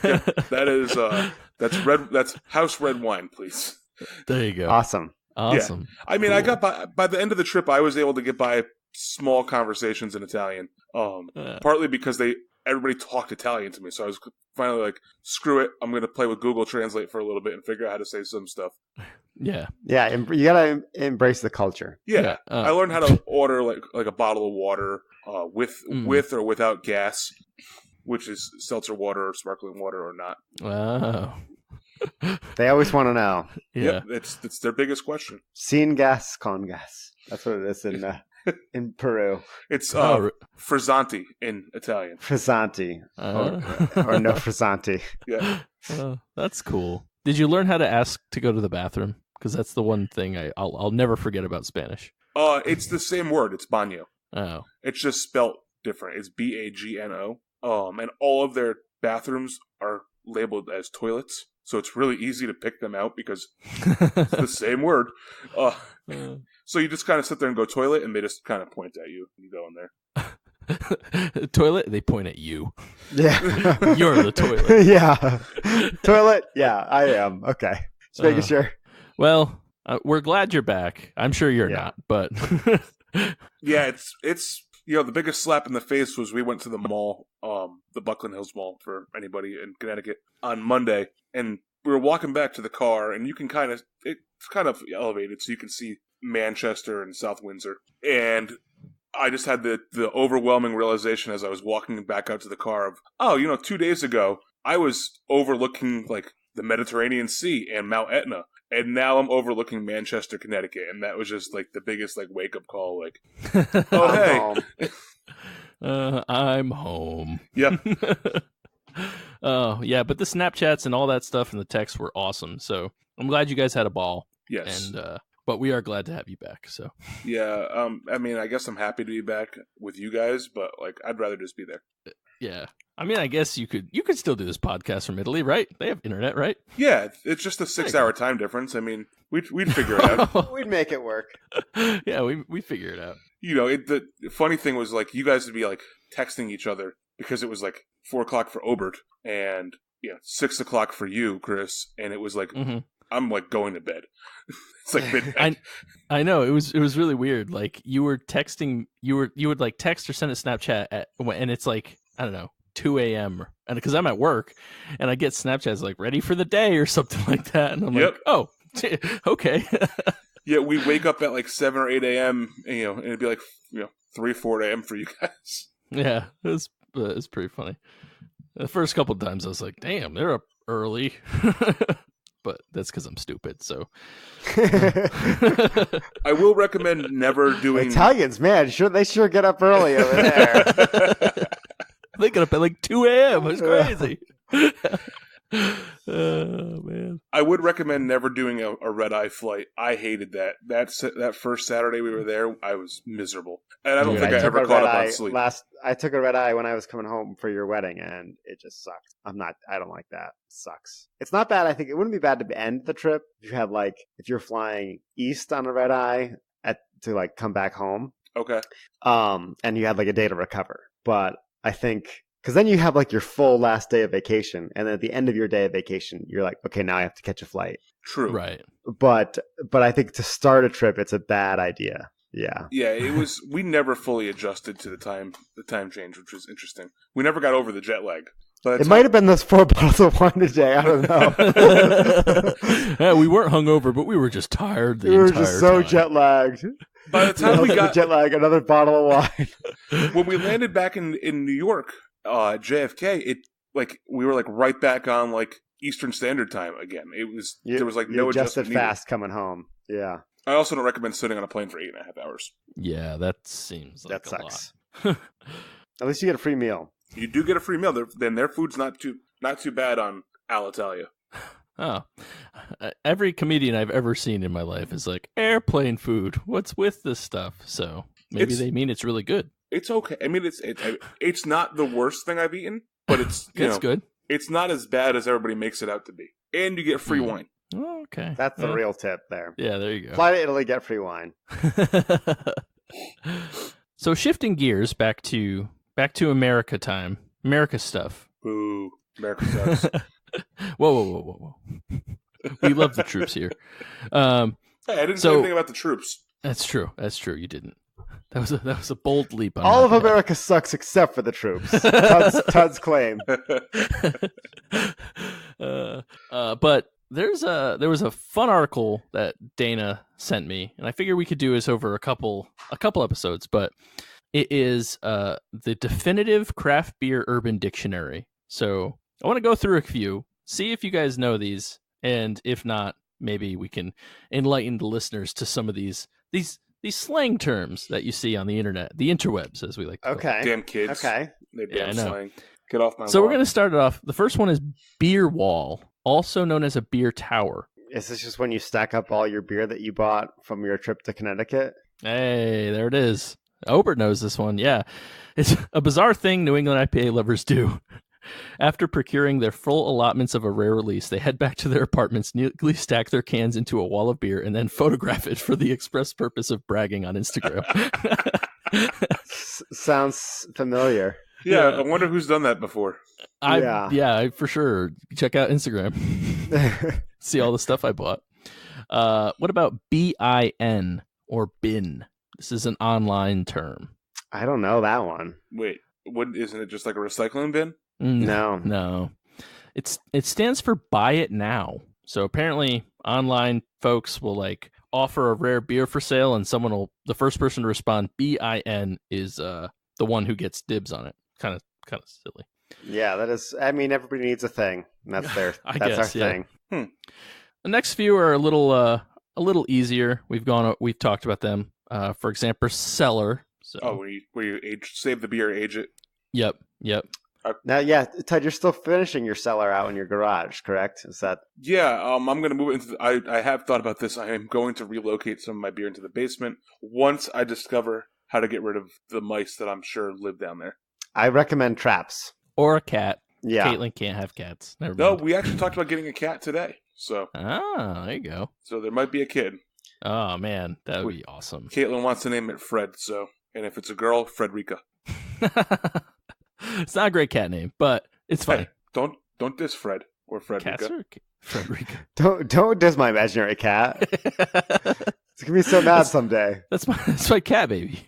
Yeah, that's house red wine, please. There you go. Awesome. Yeah. I mean, cool. I got by the end of the trip, I was able to get by small conversations in Italian. Partly because everybody talked Italian to me, so I was finally like, screw it, I'm going to play with Google Translate for a little bit and figure out how to say some stuff. Yeah. Yeah, you got to embrace the culture. Yeah. I learned how to order like a bottle of water with or without gas, which is seltzer water or sparkling water or not. Wow. They always want to know. Yeah. Yep, it's their biggest question. Sin gas, con gas. That's what it is in Peru. It's frizzanti in Italian. Frizzanti. Or no frizzanti. Yeah. That's cool. Did you learn how to ask to go to the bathroom? Because that's the one thing I'll never forget about Spanish. It's the same word. It's baño. Oh. It's just spelt different. It's BAGNO. And all of their bathrooms are labeled as toilets. So it's really easy to pick them out because it's the same word. So you just kind of sit there and go toilet, and they just kind of point at you and you go in there. Toilet? They point at you. Yeah. You're the toilet. Yeah. Toilet? Yeah, I am. Okay. Just making sure. Well, we're glad you're back. I'm sure you're not, but... Yeah, it's the biggest slap in the face was we went to the mall, the Buckland Hills Mall for anybody in Connecticut on Monday, and we were walking back to the car, and you can it's kind of elevated, so you can see Manchester and South Windsor, and I just had the overwhelming realization as I was walking back out to the car of, 2 days ago, I was overlooking, like, the Mediterranean Sea and Mount Etna, and now I'm overlooking Manchester, Connecticut, and that was just, like, the biggest, like, wake-up call, like, oh, hey. I'm home. Yep. Oh, yeah, but the Snapchats and all that stuff and the texts were awesome, so I'm glad you guys had a ball. Yes. And But we are glad to have you back. So Yeah, I mean, I guess I'm happy to be back with you guys, but like, I'd rather just be there. yeah, I mean, I guess you could still do this podcast from Italy, right? They have internet, right? Yeah, it's just a 6-hour time difference. I mean, we'd figure it out. We'd make it work. Yeah, we figure it out. You know, the funny thing was like you guys would be like texting each other because it was like 4:00 for Obert and 6:00 for you, Chris, and it was like I'm like going to bed. It's like midnight. I know it was really weird. Like you were texting, you would like text or send a Snapchat and it's like I don't know 2 a.m. and because I'm at work and I get Snapchats like ready for the day or something like that, and I'm like, oh, okay. Yeah, we wake up at like 7 or 8 a.m. And it'd be like 3 or 4 a.m. for you guys. Yeah, it was pretty funny. The first couple of times I was like, damn, they're up early. But that's because I'm stupid. So I will recommend never doing Italians, man. They sure get up early over there. They get up at like 2 a.m. It's crazy. Oh man! I would recommend never doing a red-eye flight. I hated that. That first Saturday we were there, I was miserable, and I don't think I ever caught up on sleep. I took a red-eye when I was coming home for your wedding, and it just sucked. I don't like that. It sucks. It's not bad. I think it wouldn't be bad to end the trip if you're flying east on a red-eye to like come back home. Okay. And you had like a day to recover, but I think. Because then you have like your full last day of vacation, and then at the end of your day of vacation, you're like, okay, now I have to catch a flight. True. Right. But I think to start a trip, it's a bad idea. Yeah. Yeah, it was. We never fully adjusted to the time change, which was interesting. We never got over the jet lag. It might have been those 4 bottles of wine today. I don't know. Yeah, we weren't hungover, but we were just tired. We were just so jet lagged. By the time we got jet lag, another bottle of wine. When we landed back in New York. JFK, we were like right back on like Eastern Standard Time again. There was like no adjustment needed. Fast coming home. Yeah. I also don't recommend sitting on a plane for 8.5 hours. Yeah, that seems like that sucks. Lot. At least you get a free meal. You do get a free meal. Then their food's not too bad on Alitalia. Oh, every comedian I've ever seen in my life is like airplane food. What's with this stuff? So maybe they mean it's really good. It's okay. I mean, it's not the worst thing I've eaten, but it's good. It's not as bad as everybody makes it out to be, and you get free wine. Oh, okay, that's the real tip there. Yeah, there you go. Fly to Italy, get free wine. So shifting gears back to America time, America stuff. Boo, America sucks. Whoa! We love the troops here. Hey, I didn't say anything about the troops. That's true. You didn't. That was a bold leap. All of America sucks except for the troops. Tud's claim. But there was a fun article that Dana sent me, and I figure we could do this over a couple episodes. But it is the definitive craft beer urban dictionary. So I want to go through a few, see if you guys know these, and if not, maybe we can enlighten the listeners to some of these slang terms that you see on the internet, the interwebs, as we like to call them. Damn kids. Okay. They damn slang. Get off my So lawn. we're going to start it off. The first one is beer wall, also known as a beer tower. Is this just when you stack up all your beer that you bought from your trip to Connecticut? Hey, there it is. Obert knows this one. Yeah. It's a bizarre thing New England IPA lovers do. After procuring their full allotments of a rare release, they head back to their apartments, neatly stack their cans into a wall of beer, and then photograph it for the express purpose of bragging on Instagram. Sounds familiar. Yeah, I wonder who's done that before. Yeah, for sure. Check out Instagram. See all the stuff I bought. What about BIN or bin? This is an online term. I don't know that one. Wait, isn't it just like a recycling bin? No. It stands for buy it now. So apparently online folks will like offer a rare beer for sale, and the first person to respond BIN is the one who gets dibs on it. Kind of silly. Yeah, that is. I mean, everybody needs a thing. And that's our thing. The next few are a little easier. We've talked about them. For example, cellar. So, where you save the beer, age it. Yep. Now, yeah, Ted, you're still finishing your cellar out in your garage, correct? Is that? Yeah, I'm going to move into. I have thought about this. I am going to relocate some of my beer into the basement once I discover how to get rid of the mice that I'm sure live down there. I recommend traps. Or a cat. Yeah. Caitlin can't have cats. Never No, mind. we actually talked about getting a cat today. So. There you go. So there might be a kid. Oh, man. That would be awesome. Caitlin wants to name it Fred, so. And if it's a girl, Frederica. It's not a great cat name, but it's funny. Hey, don't diss Fred or Frederica. Cats are Frederica. Don't diss my imaginary cat. It's gonna be so mad someday. That's my cat baby.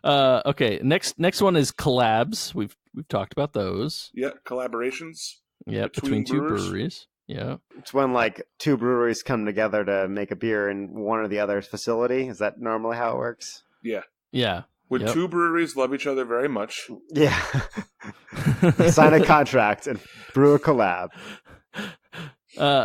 Okay, next one is collabs. We've talked about those. Yeah, collaborations. Yeah, between two breweries. Yeah. It's when like two breweries come together to make a beer in one or the other's facility. Is that normally how it works? Yeah. Yeah. When two breweries love each other very much. Yeah. Sign a contract and brew a collab.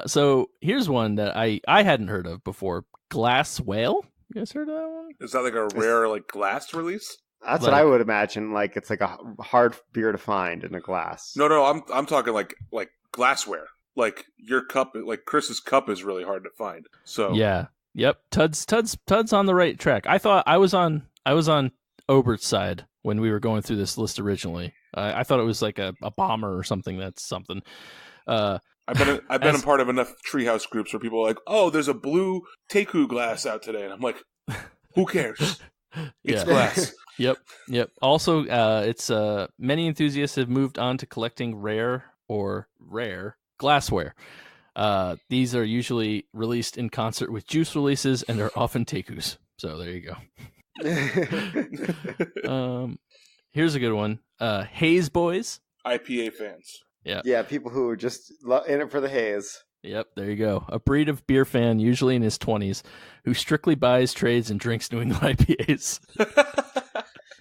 So here's one that I hadn't heard of before. Glass Whale? You guys heard of that one? Is that like a rare like glass release? That's what I would imagine. Like it's like a hard beer to find in a glass. No, I'm talking like glassware. Like your cup, like Chris's cup is really hard to find. So yeah, yep. Tud's on the right track. I thought I was on Obert's side when we were going through this list originally. I thought it was like a bomber or something. That's something. I've been a part of enough treehouse groups where people are like, "Oh, there's a blue Teku glass out today," and I'm like, "Who cares? It's glass." Yep. Also, it's many enthusiasts have moved on to collecting rare glassware. These are usually released in concert with juice releases and are often Tekus. So there you go. Here's a good one. HazeBoiz. IPA fans. Yeah. Yeah, people who are just in it for the haze. Yep, there you go. A breed of beer fan, usually in his 20s, who strictly buys, trades, and drinks New England IPAs.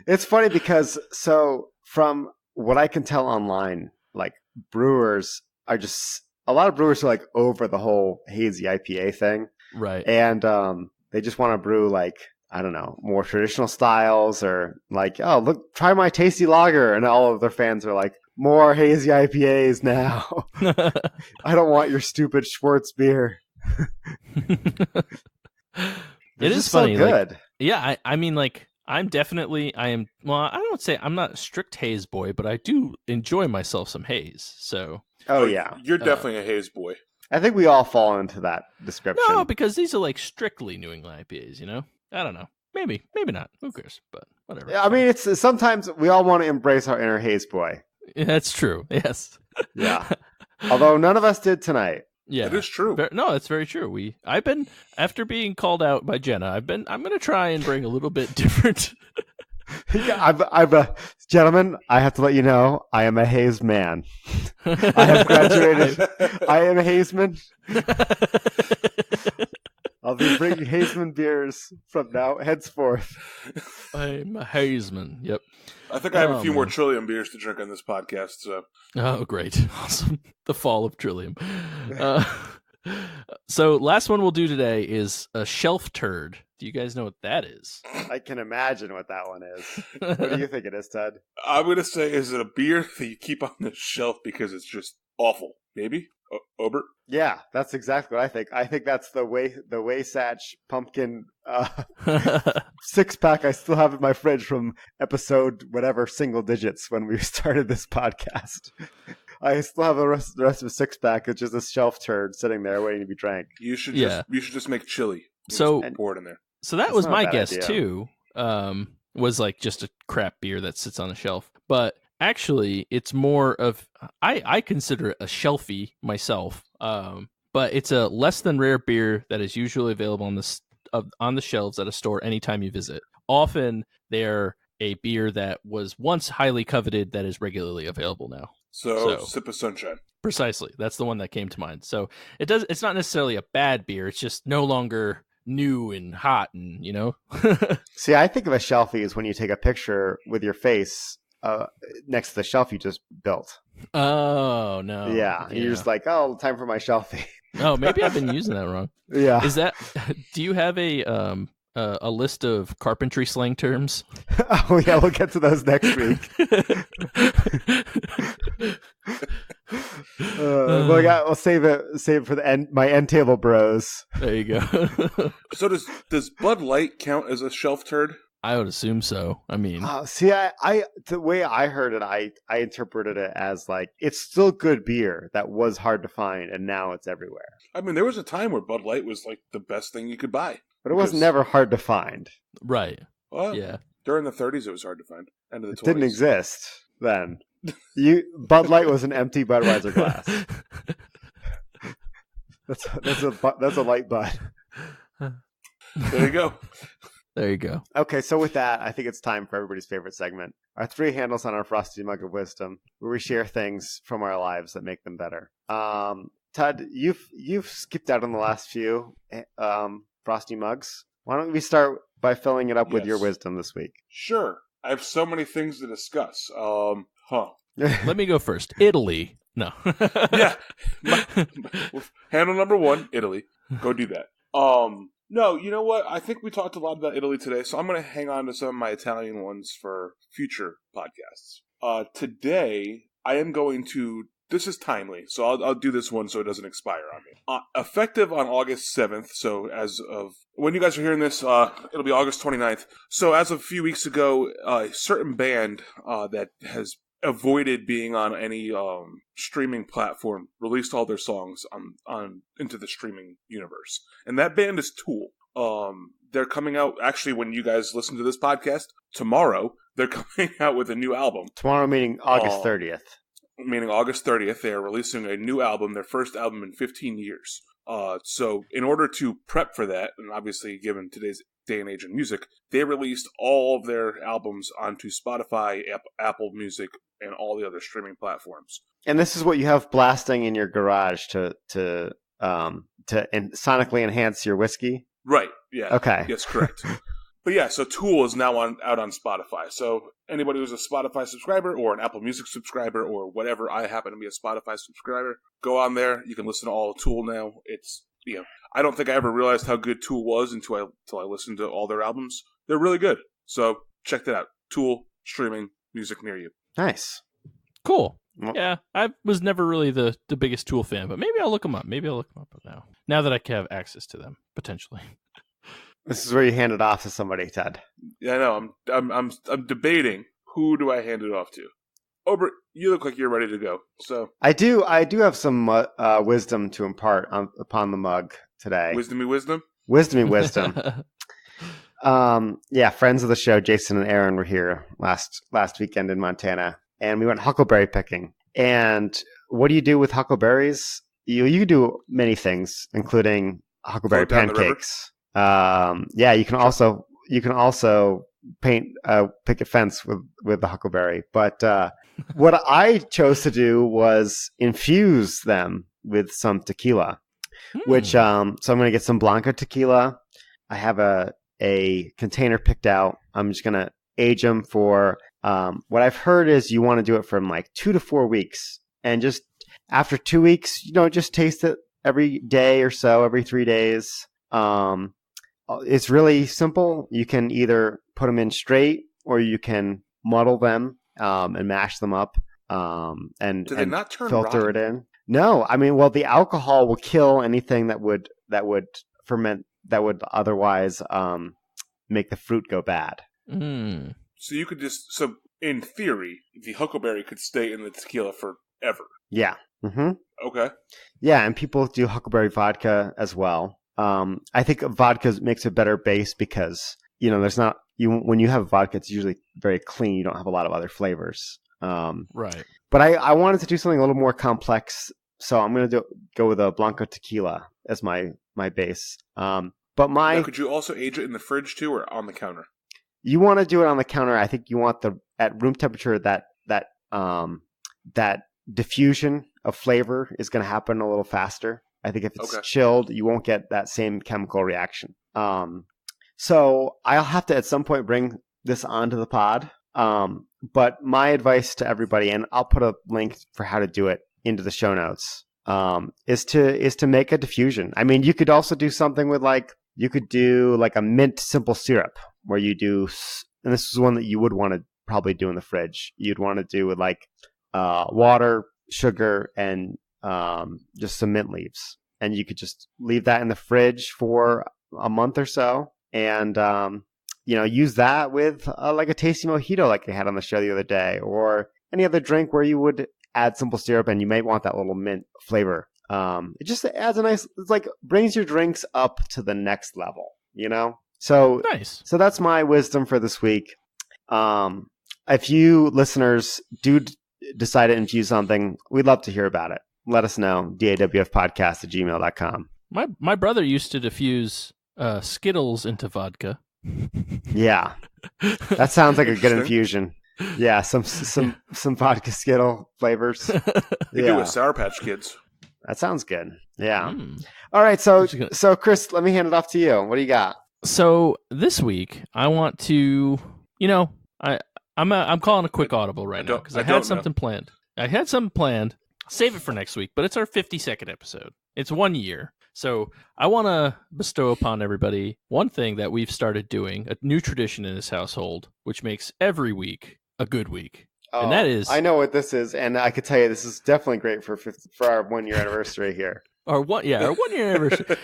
It's funny because, so from what I can tell online, like brewers are just, a lot of brewers are like over the whole hazy IPA thing. Right. And they just want to brew like, I don't know, more traditional styles or like, oh, look, try my tasty lager. And all of their fans are like, more hazy IPAs now. I don't want your stupid Schwartz beer. It is funny. So good. Like, yeah, I mean, like, I don't say I'm not a strict haze boy, but I do enjoy myself some haze. So. Oh, yeah. You're definitely a haze boy. I think we all fall into that description. No, because these are like strictly New England IPAs, you know? I don't know. Maybe not. Who cares? But whatever. Yeah, I mean, it's sometimes we all want to embrace our inner haze boy. Yeah, that's true. Yes. Yeah. Although none of us did tonight. Yeah, it is true. No, it's very true. I've been, after being called out by Jenna, I'm going to try and bring a little bit different. Yeah, gentlemen, I have to let you know, I am a haze man. I have graduated. I am a hazeman. I'll be bringing hazeman beers from now henceforth. I'm a hazeman. Yep. I think I have a few more Trillium beers to drink on this podcast. So. Oh, great. Awesome. The fall of Trillium. So last one we'll do today is a shelf turd. Do you guys know what that is? I can imagine what that one is. What do you think it is, Ted? I'm going to say, is it a beer that you keep on the shelf because it's just awful? Maybe? Obert? Yeah, that's exactly what I think. I think that's the Wasatch pumpkin 6-pack I still have in my fridge from episode whatever single digits when we started this podcast. I still have the rest of a 6-pack. It's just a shelf turd sitting there waiting to be drank. You should just make chili. So pour it in there. So that was my guess too. Was like just a crap beer that sits on a shelf, but actually it's more of I consider it a shelfie myself. But it's a less than rare beer that is usually available on the shelves at a store anytime you visit. Often they're a beer that was once highly coveted that is regularly available now. So Sip of Sunshine. Precisely. That's the one that came to mind. So it's not necessarily a bad beer. It's just no longer new and hot and, you know. See, I think of a shelfie as when you take a picture with your face next to the shelf you just built. Oh, no. Yeah. You're just like, oh, time for my shelfie. Oh, maybe I've been using that wrong. Yeah. Is that, do you have a a list of carpentry slang terms. Oh yeah, we'll get to those next week. We'll save it for the end. My end table bros. There you go. So does Bud Light count as a shelf turd? I would assume so. I mean, see, I the way I heard it, I interpreted it as like it's still good beer that was hard to find, and now it's everywhere. I mean, there was a time where Bud Light was like the best thing you could buy, but it was never hard to find. Right? Well, yeah. During the 30s, it was hard to find. End of the 20s. It didn't exist then. Bud Light was an empty Budweiser glass. That's a light Bud. There you go. There you go. Okay, so with that, I think it's time for everybody's favorite segment. Our 3 handles on our Frosty Mug of Wisdom, where we share things from our lives that make them better. Tud, you've skipped out on the last few Frosty Mugs. Why don't we start by filling it up with your wisdom this week? Sure. I have so many things to discuss. Let me go first. Italy. No. Yeah. Handle number 1, Italy. Go do that. No, you know what? I think we talked a lot about Italy today, so I'm going to hang on to some of my Italian ones for future podcasts. Today, I am going to... This is timely, so I'll do this one so it doesn't expire on me. Effective on August 7th, so as of... When you guys are hearing this, it'll be August 29th. So as of a few weeks ago, a certain band that has avoided being on any streaming platform released all their songs on into the streaming universe, and that band is Tool. They're coming out, actually, when you guys listen to this podcast tomorrow, they're coming out with a new album. Tomorrow meaning August 30th. Meaning August 30th. They are releasing a new album, their first album in 15 years. So in order to prep for that, and obviously given today's day and age in music, they released all of their albums onto Spotify, Apple Music, and all the other streaming platforms. And this is what you have blasting in your garage to sonically enhance your whiskey? Right, yeah. Okay. Yes, correct. But yeah, so Tool is now out on Spotify. So anybody who's a Spotify subscriber or an Apple Music subscriber or whatever, I happen to be a Spotify subscriber, go on there. You can listen to all of Tool now. It's, I don't think I ever realized how good Tool was until I listened to all their albums. They're really good. So check that out. Tool, streaming, music near you. Nice. Cool. Yeah, I was never really the biggest Tool fan, but maybe I'll look them up. Now that I can have access to them, potentially. This is where you hand it off to somebody, Ted. Yeah, I know. I'm debating who do I hand it off to. Obert, you look like you're ready to go. So I do have some wisdom to impart upon the mug today. Wisdomy wisdom. Wisdomy wisdom. Yeah, friends of the show, Jason and Aaron, were here last weekend in Montana, and we went huckleberry picking. And what do you do with huckleberries? You do many things, including huckleberry pancakes. Yeah, you can also paint picket fence with the huckleberry. But what I chose to do was infuse them with some tequila, which so I'm going to get some Blanco tequila. I have a container picked out. I'm just going to age them for what I've heard is you want to do it from like 2 to 4 weeks, and just after 2 weeks, just taste it every day or so, every 3 days. It's really simple. You can either put them in straight, or you can muddle them and mash them up and do they not turn filter rotten? it in. No, I mean, well, the alcohol will kill anything that would ferment, that would otherwise make the fruit go bad. Mm. So you could so in theory, the huckleberry could stay in the tequila forever. Yeah. Mm-hmm. Okay. Yeah, and people do huckleberry vodka as well. I think vodka makes a better base because there's not when you have vodka, it's usually very clean. You don't have a lot of other flavors. Right. But I wanted to do something a little more complex, so I'm going to go with a Blanco tequila as my base. But now, could you also age it in the fridge too, or on the counter? You want to do it on the counter. I think you want at room temperature that diffusion of flavor is going to happen a little faster. I think if it's chilled, you won't get that same chemical reaction. So I'll have to at some point bring this onto the pod. But my advice to everybody, and I'll put a link for how to do it into the show notes, is to make a diffusion. I mean, you could also do something with like You could do like a mint simple syrup where you do, and this is one that you would want to probably do in the fridge. You'd want to do with like water, sugar, and just some mint leaves. And you could just leave that in the fridge for a month or so, and use that with like a tasty mojito like they had on the show the other day, or any other drink where you would add simple syrup and you might want that little mint flavor. It just adds it's like brings your drinks up to the next level, So nice. So that's my wisdom for this week. If you listeners do decide to infuse something, we'd love to hear about it. Let us know. dawfpodcast@gmail.com. My brother used to diffuse Skittles into vodka. Yeah, that sounds like a good infusion. Yeah, some vodka Skittle flavors. They do with Sour Patch Kids. That sounds good. Yeah. All right, so Chris, let me hand it off to you. What do you got? So this week I want to, I'm calling a quick audible right now because I had something planned. I had something planned. Save it for next week, but it's our 52nd episode. It's 1 year. So I want to bestow upon everybody one thing that we've started doing, a new tradition in this household, which makes every week a good week. And that is... I know what this is, and I could tell you this is definitely great for our 1 year anniversary here. Our 1 year anniversary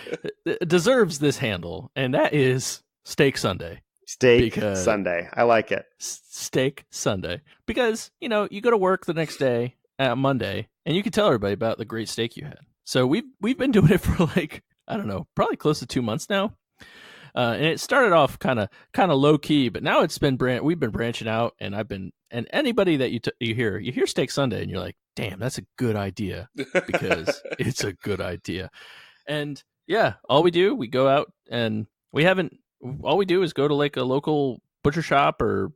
deserves this handle, and that is Steak Sunday. Sunday. I like it. Steak Sunday. Because, you go to work the next day, Monday, and you can tell everybody about the great steak you had. So we've been doing it for probably close to 2 months now. And it started off kind of low key, but now it's been we've been branching out, and and anybody that you hear Steak Sunday, and you're like, damn, that's a good idea, because it's a good idea. And yeah, we go out, and all we do is go to like a local butcher shop, or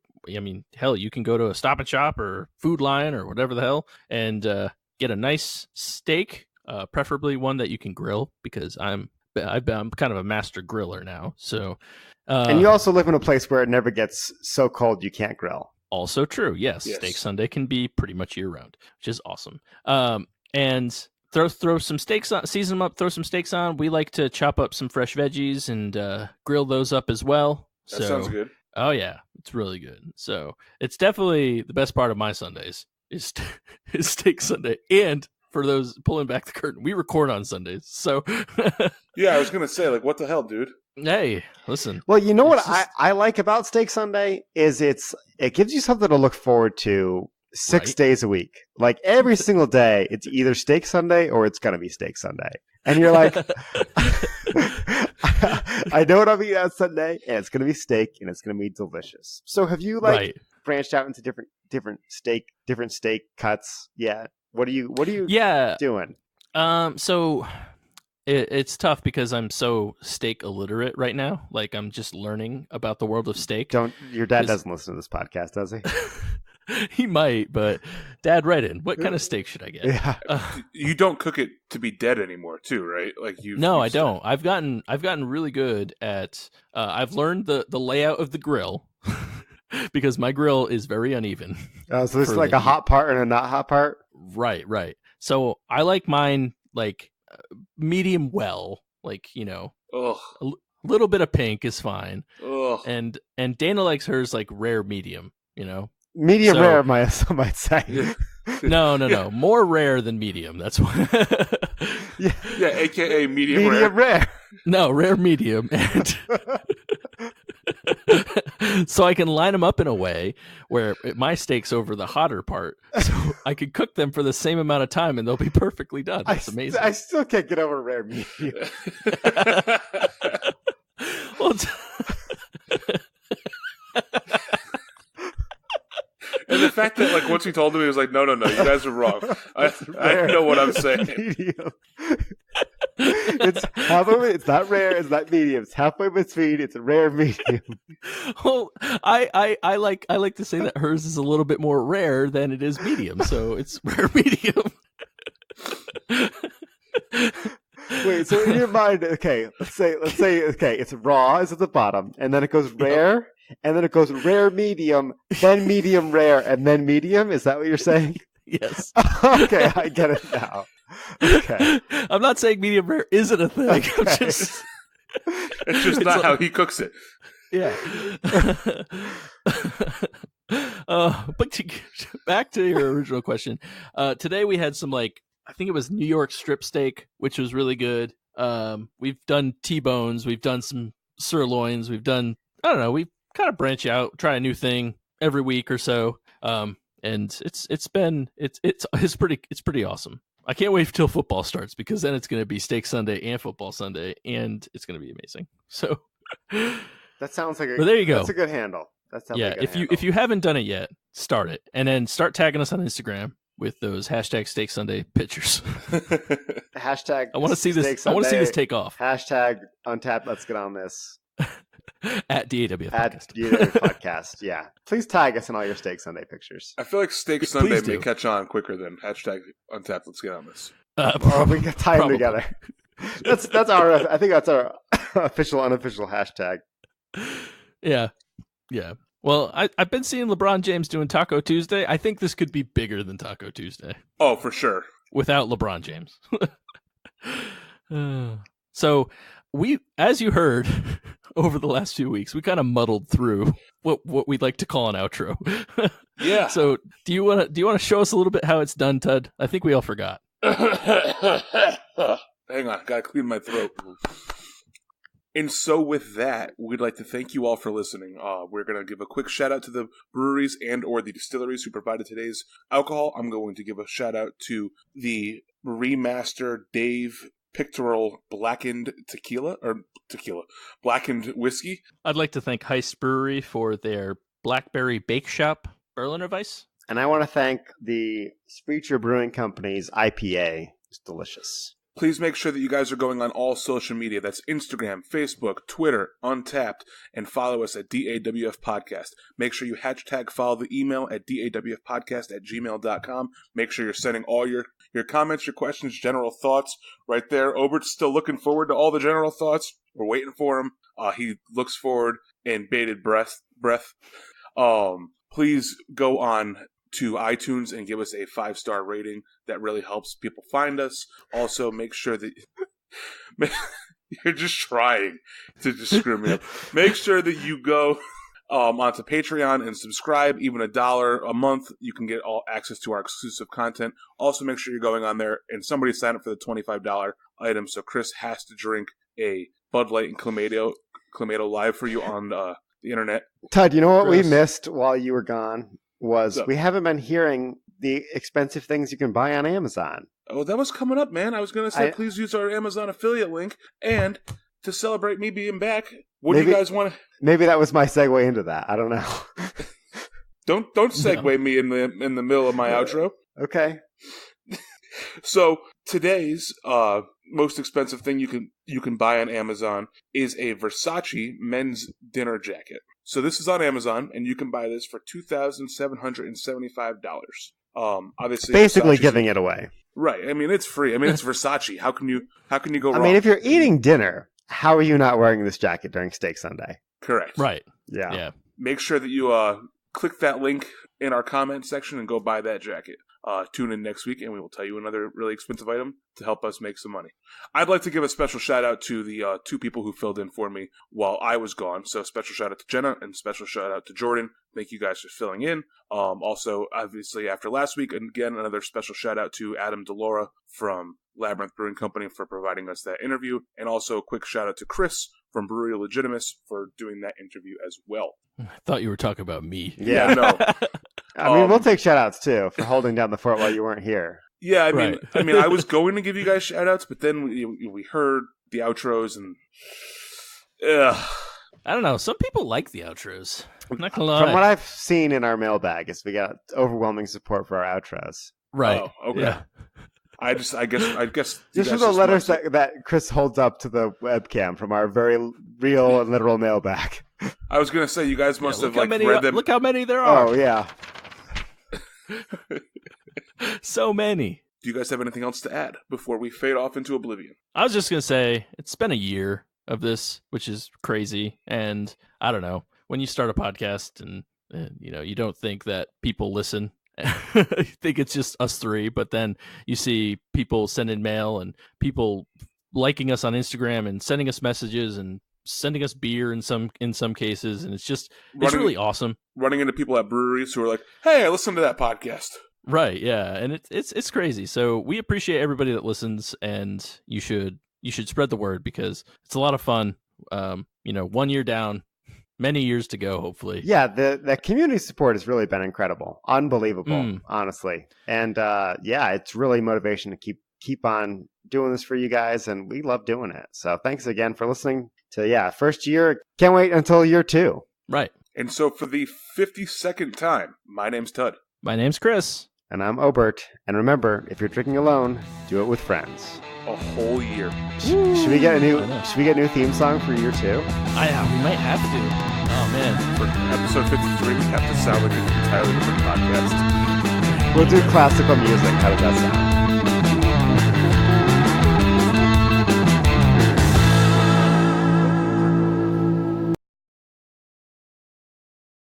hell, you can go to a Stop and Shop or Food Lion or whatever the hell, and get a nice steak, preferably one that you can grill, because I'm kind of a master griller now. So, and you also live in a place where it never gets so cold you can't grill. Also true. Yes. Steak Sunday can be pretty much year round, which is awesome. And throw some steaks on, season them up, throw some steaks on. We like to chop up some fresh veggies and grill those up as well. That sounds good. Oh yeah, it's really good. So it's definitely the best part of my Sundays is Steak Sunday. And for those pulling back the curtain, we record on Sundays. So yeah, I was gonna say, like, what the hell, dude? Hey, listen. Well, you know what I like about Steak Sunday is it gives you something to look forward to 6 days a week. Like every single day, it's either Steak Sunday or it's gonna be Steak Sunday, and you're like, I know what I'm eating on Sunday, and it's gonna be steak, and it's gonna be delicious. So, have you branched out into different steak cuts? Yeah. What are you doing? So it's tough because I'm so steak illiterate right now. Like, I'm just learning about the world of steak. Your dad doesn't listen to this podcast, does he? He might, but Dad, write in. What kind of steak should I get? Yeah. You don't cook it to be dead anymore, too, right? Like No, I don't. I've gotten really good at. I've learned the layout of the grill because my grill is very uneven. So this is like a hot part and a not hot part. Right. So I like mine like medium well, like Ugh. a little bit of pink is fine. Ugh. And Dana likes hers like rare medium. Medium rare, some might say. No. More rare than medium. That's why. Yeah, aka medium rare. Medium rare. No, rare medium. And so I can line them up in a way where my steak's over the hotter part, so I can cook them for the same amount of time, and they'll be perfectly done. That's amazing. I still can't get over rare medium. Well, and the fact that, like, once he told him, he was like, no, you guys are wrong. I know what I'm saying. Medium. It's halfway. It's not rare. It's not medium. It's halfway between. It's a rare medium. Well, I like to say that hers is a little bit more rare than it is medium, so it's rare medium. Wait, so in your mind, okay, let's say, okay, it's raw is at the bottom, and then it goes rare, and then it goes rare medium, then medium rare, and then medium. Is that what you're saying? Yes. Okay, I get it now. Okay. I'm not saying medium rare isn't a thing. Okay. It's just not how he cooks it. Yeah. But back to your original question. Today we had some I think it was New York strip steak, which was really good. We've done T-bones, we've done some sirloins, we've done we kind of branch out, try a new thing every week or so. And it's pretty awesome. I can't wait till football starts because then it's going to be Steak Sunday and Football Sunday, and it's going to be amazing. So that sounds like but there you go. That's a good handle. If you haven't done it yet, start it, and then start tagging us on Instagram with those hashtag Steak Sunday pictures. Hashtag. I want to see this. I want to see this take off. Hashtag Untapped. Let's get on this. At DAWF At DAWF Podcast. Yeah. Please tag us in all your Steak Sunday pictures. I feel like Steak Sunday may catch on quicker than hashtag Untapped. Let's get on this. Or we can tie them together. That's our. I think that's our official, unofficial hashtag. Yeah. Well, I've been seeing LeBron James doing Taco Tuesday. I think this could be bigger than Taco Tuesday. Oh, for sure. Without LeBron James. So we, as you heard over the last few weeks, we kind of muddled through what we'd like to call an outro. Yeah. So do you want to show us a little bit how it's done, Tud? I think we all forgot. Hang on, gotta clear my throat. And so with that, we'd like to thank you all for listening. We're going to give a quick shout out to the breweries and or the distilleries who provided today's alcohol. I'm going to give a shout out to the Remaster Dave Pictorial Blackened Blackened Whiskey. I'd like to thank Heist Brewery for their Blackberry Bake Shop Berliner Weiss. And I want to thank the Spreacher Brewing Company's IPA. It's delicious. Please make sure that you guys are going on all social media. That's Instagram, Facebook, Twitter, Untapped, and follow us at DAWF Podcast. Make sure you hashtag follow the email at dawfpodcast@gmail.com. Make sure you're sending all your comments, your questions, general thoughts right there. Obert's still looking forward to all the general thoughts. We're waiting for him. He looks forward in bated breath. Please go on to iTunes and give us a 5-star rating. That really helps people find us. Also, make sure that you're just trying to just screw me up. Make sure that you go onto Patreon and subscribe. Even $1 a month, you can get all access to our exclusive content. Also, make sure you're going on there and somebody sign up for the $25 item. So Chris has to drink a Bud Light and Clamato live for you on the internet. Tud, you know what we missed while you were gone? We haven't been hearing the expensive things you can buy on Amazon. Oh, that was coming up, man. I was going to say, please use our Amazon affiliate link. And to celebrate me being back, what do you guys want to... Maybe that was my segue into that. I don't know. Don't segue me in the middle of my outro. Okay. So today's most expensive thing you can buy on Amazon is a Versace men's dinner jacket. So this is on Amazon, and you can buy this for $2,775. Obviously, basically Versace's giving it away. Right. I mean, it's free. I mean, it's Versace. How can you go wrong? I mean, if you're eating dinner, how are you not wearing this jacket during Steak Sunday? Correct. Right. Yeah. Make sure that you click that link in our comment section and go buy that jacket. Tune in next week, and we will tell you another really expensive item to help us make some money. I'd like to give a special shout out to the 2 people who filled in for me while I was gone. So special shout out to Jenna and special shout out to Jordan. Thank you guys for filling in. Also, obviously, after last week, and again, another special shout out to Adam DeLaura from Labyrinth Brewing Company for providing us that interview. And also a quick shout out to Chris from Brewery Legitimus for doing that interview as well. I thought you were talking about me. Yeah, no. I mean, we'll take shout-outs, too, for holding down the fort while you weren't here. Yeah, I mean, I was going to give you guys shout-outs, but then we heard the outros, and... I don't know. Some people like the outros. I'm not going to lie. From what I've seen in our mailbag, is we got overwhelming support for our outros. Right. Oh, okay. Yeah. I guess just for the letters that Chris holds up to the webcam from our very real and literal mailbag. I was going to say, you guys must have read them. Look how many there are. Oh, yeah. So many. Do you guys have anything else to add before we fade off into oblivion? I was just going to say, it's been a year of this, which is crazy. And I don't know, when you start a podcast and you don't think that people listen. You think it's just us 3, but then you see people send in mail and people liking us on Instagram and sending us messages and sending us beer in some cases, and it's really awesome. Running into people at breweries who are like, "Hey, I listened to that podcast." Right, yeah, and it's crazy. So we appreciate everybody that listens, and you should spread the word because it's a lot of fun. 1 year down, many years to go, hopefully. Yeah, the community support has really been incredible, unbelievable, honestly, and it's really motivation to keep on doing this for you guys, and we love doing it. So thanks again for listening to first year. Can't wait until year 2. Right. And so for the 52nd time, my name's Tud. My name's Chris. And I'm Obert. And remember, if you're drinking alone, do it with friends. A whole year. Should we get a new theme song for year 2? We might have to. Oh man. For episode 53, we have to sound like an entirely different podcast. We'll do classical music. How does that sound?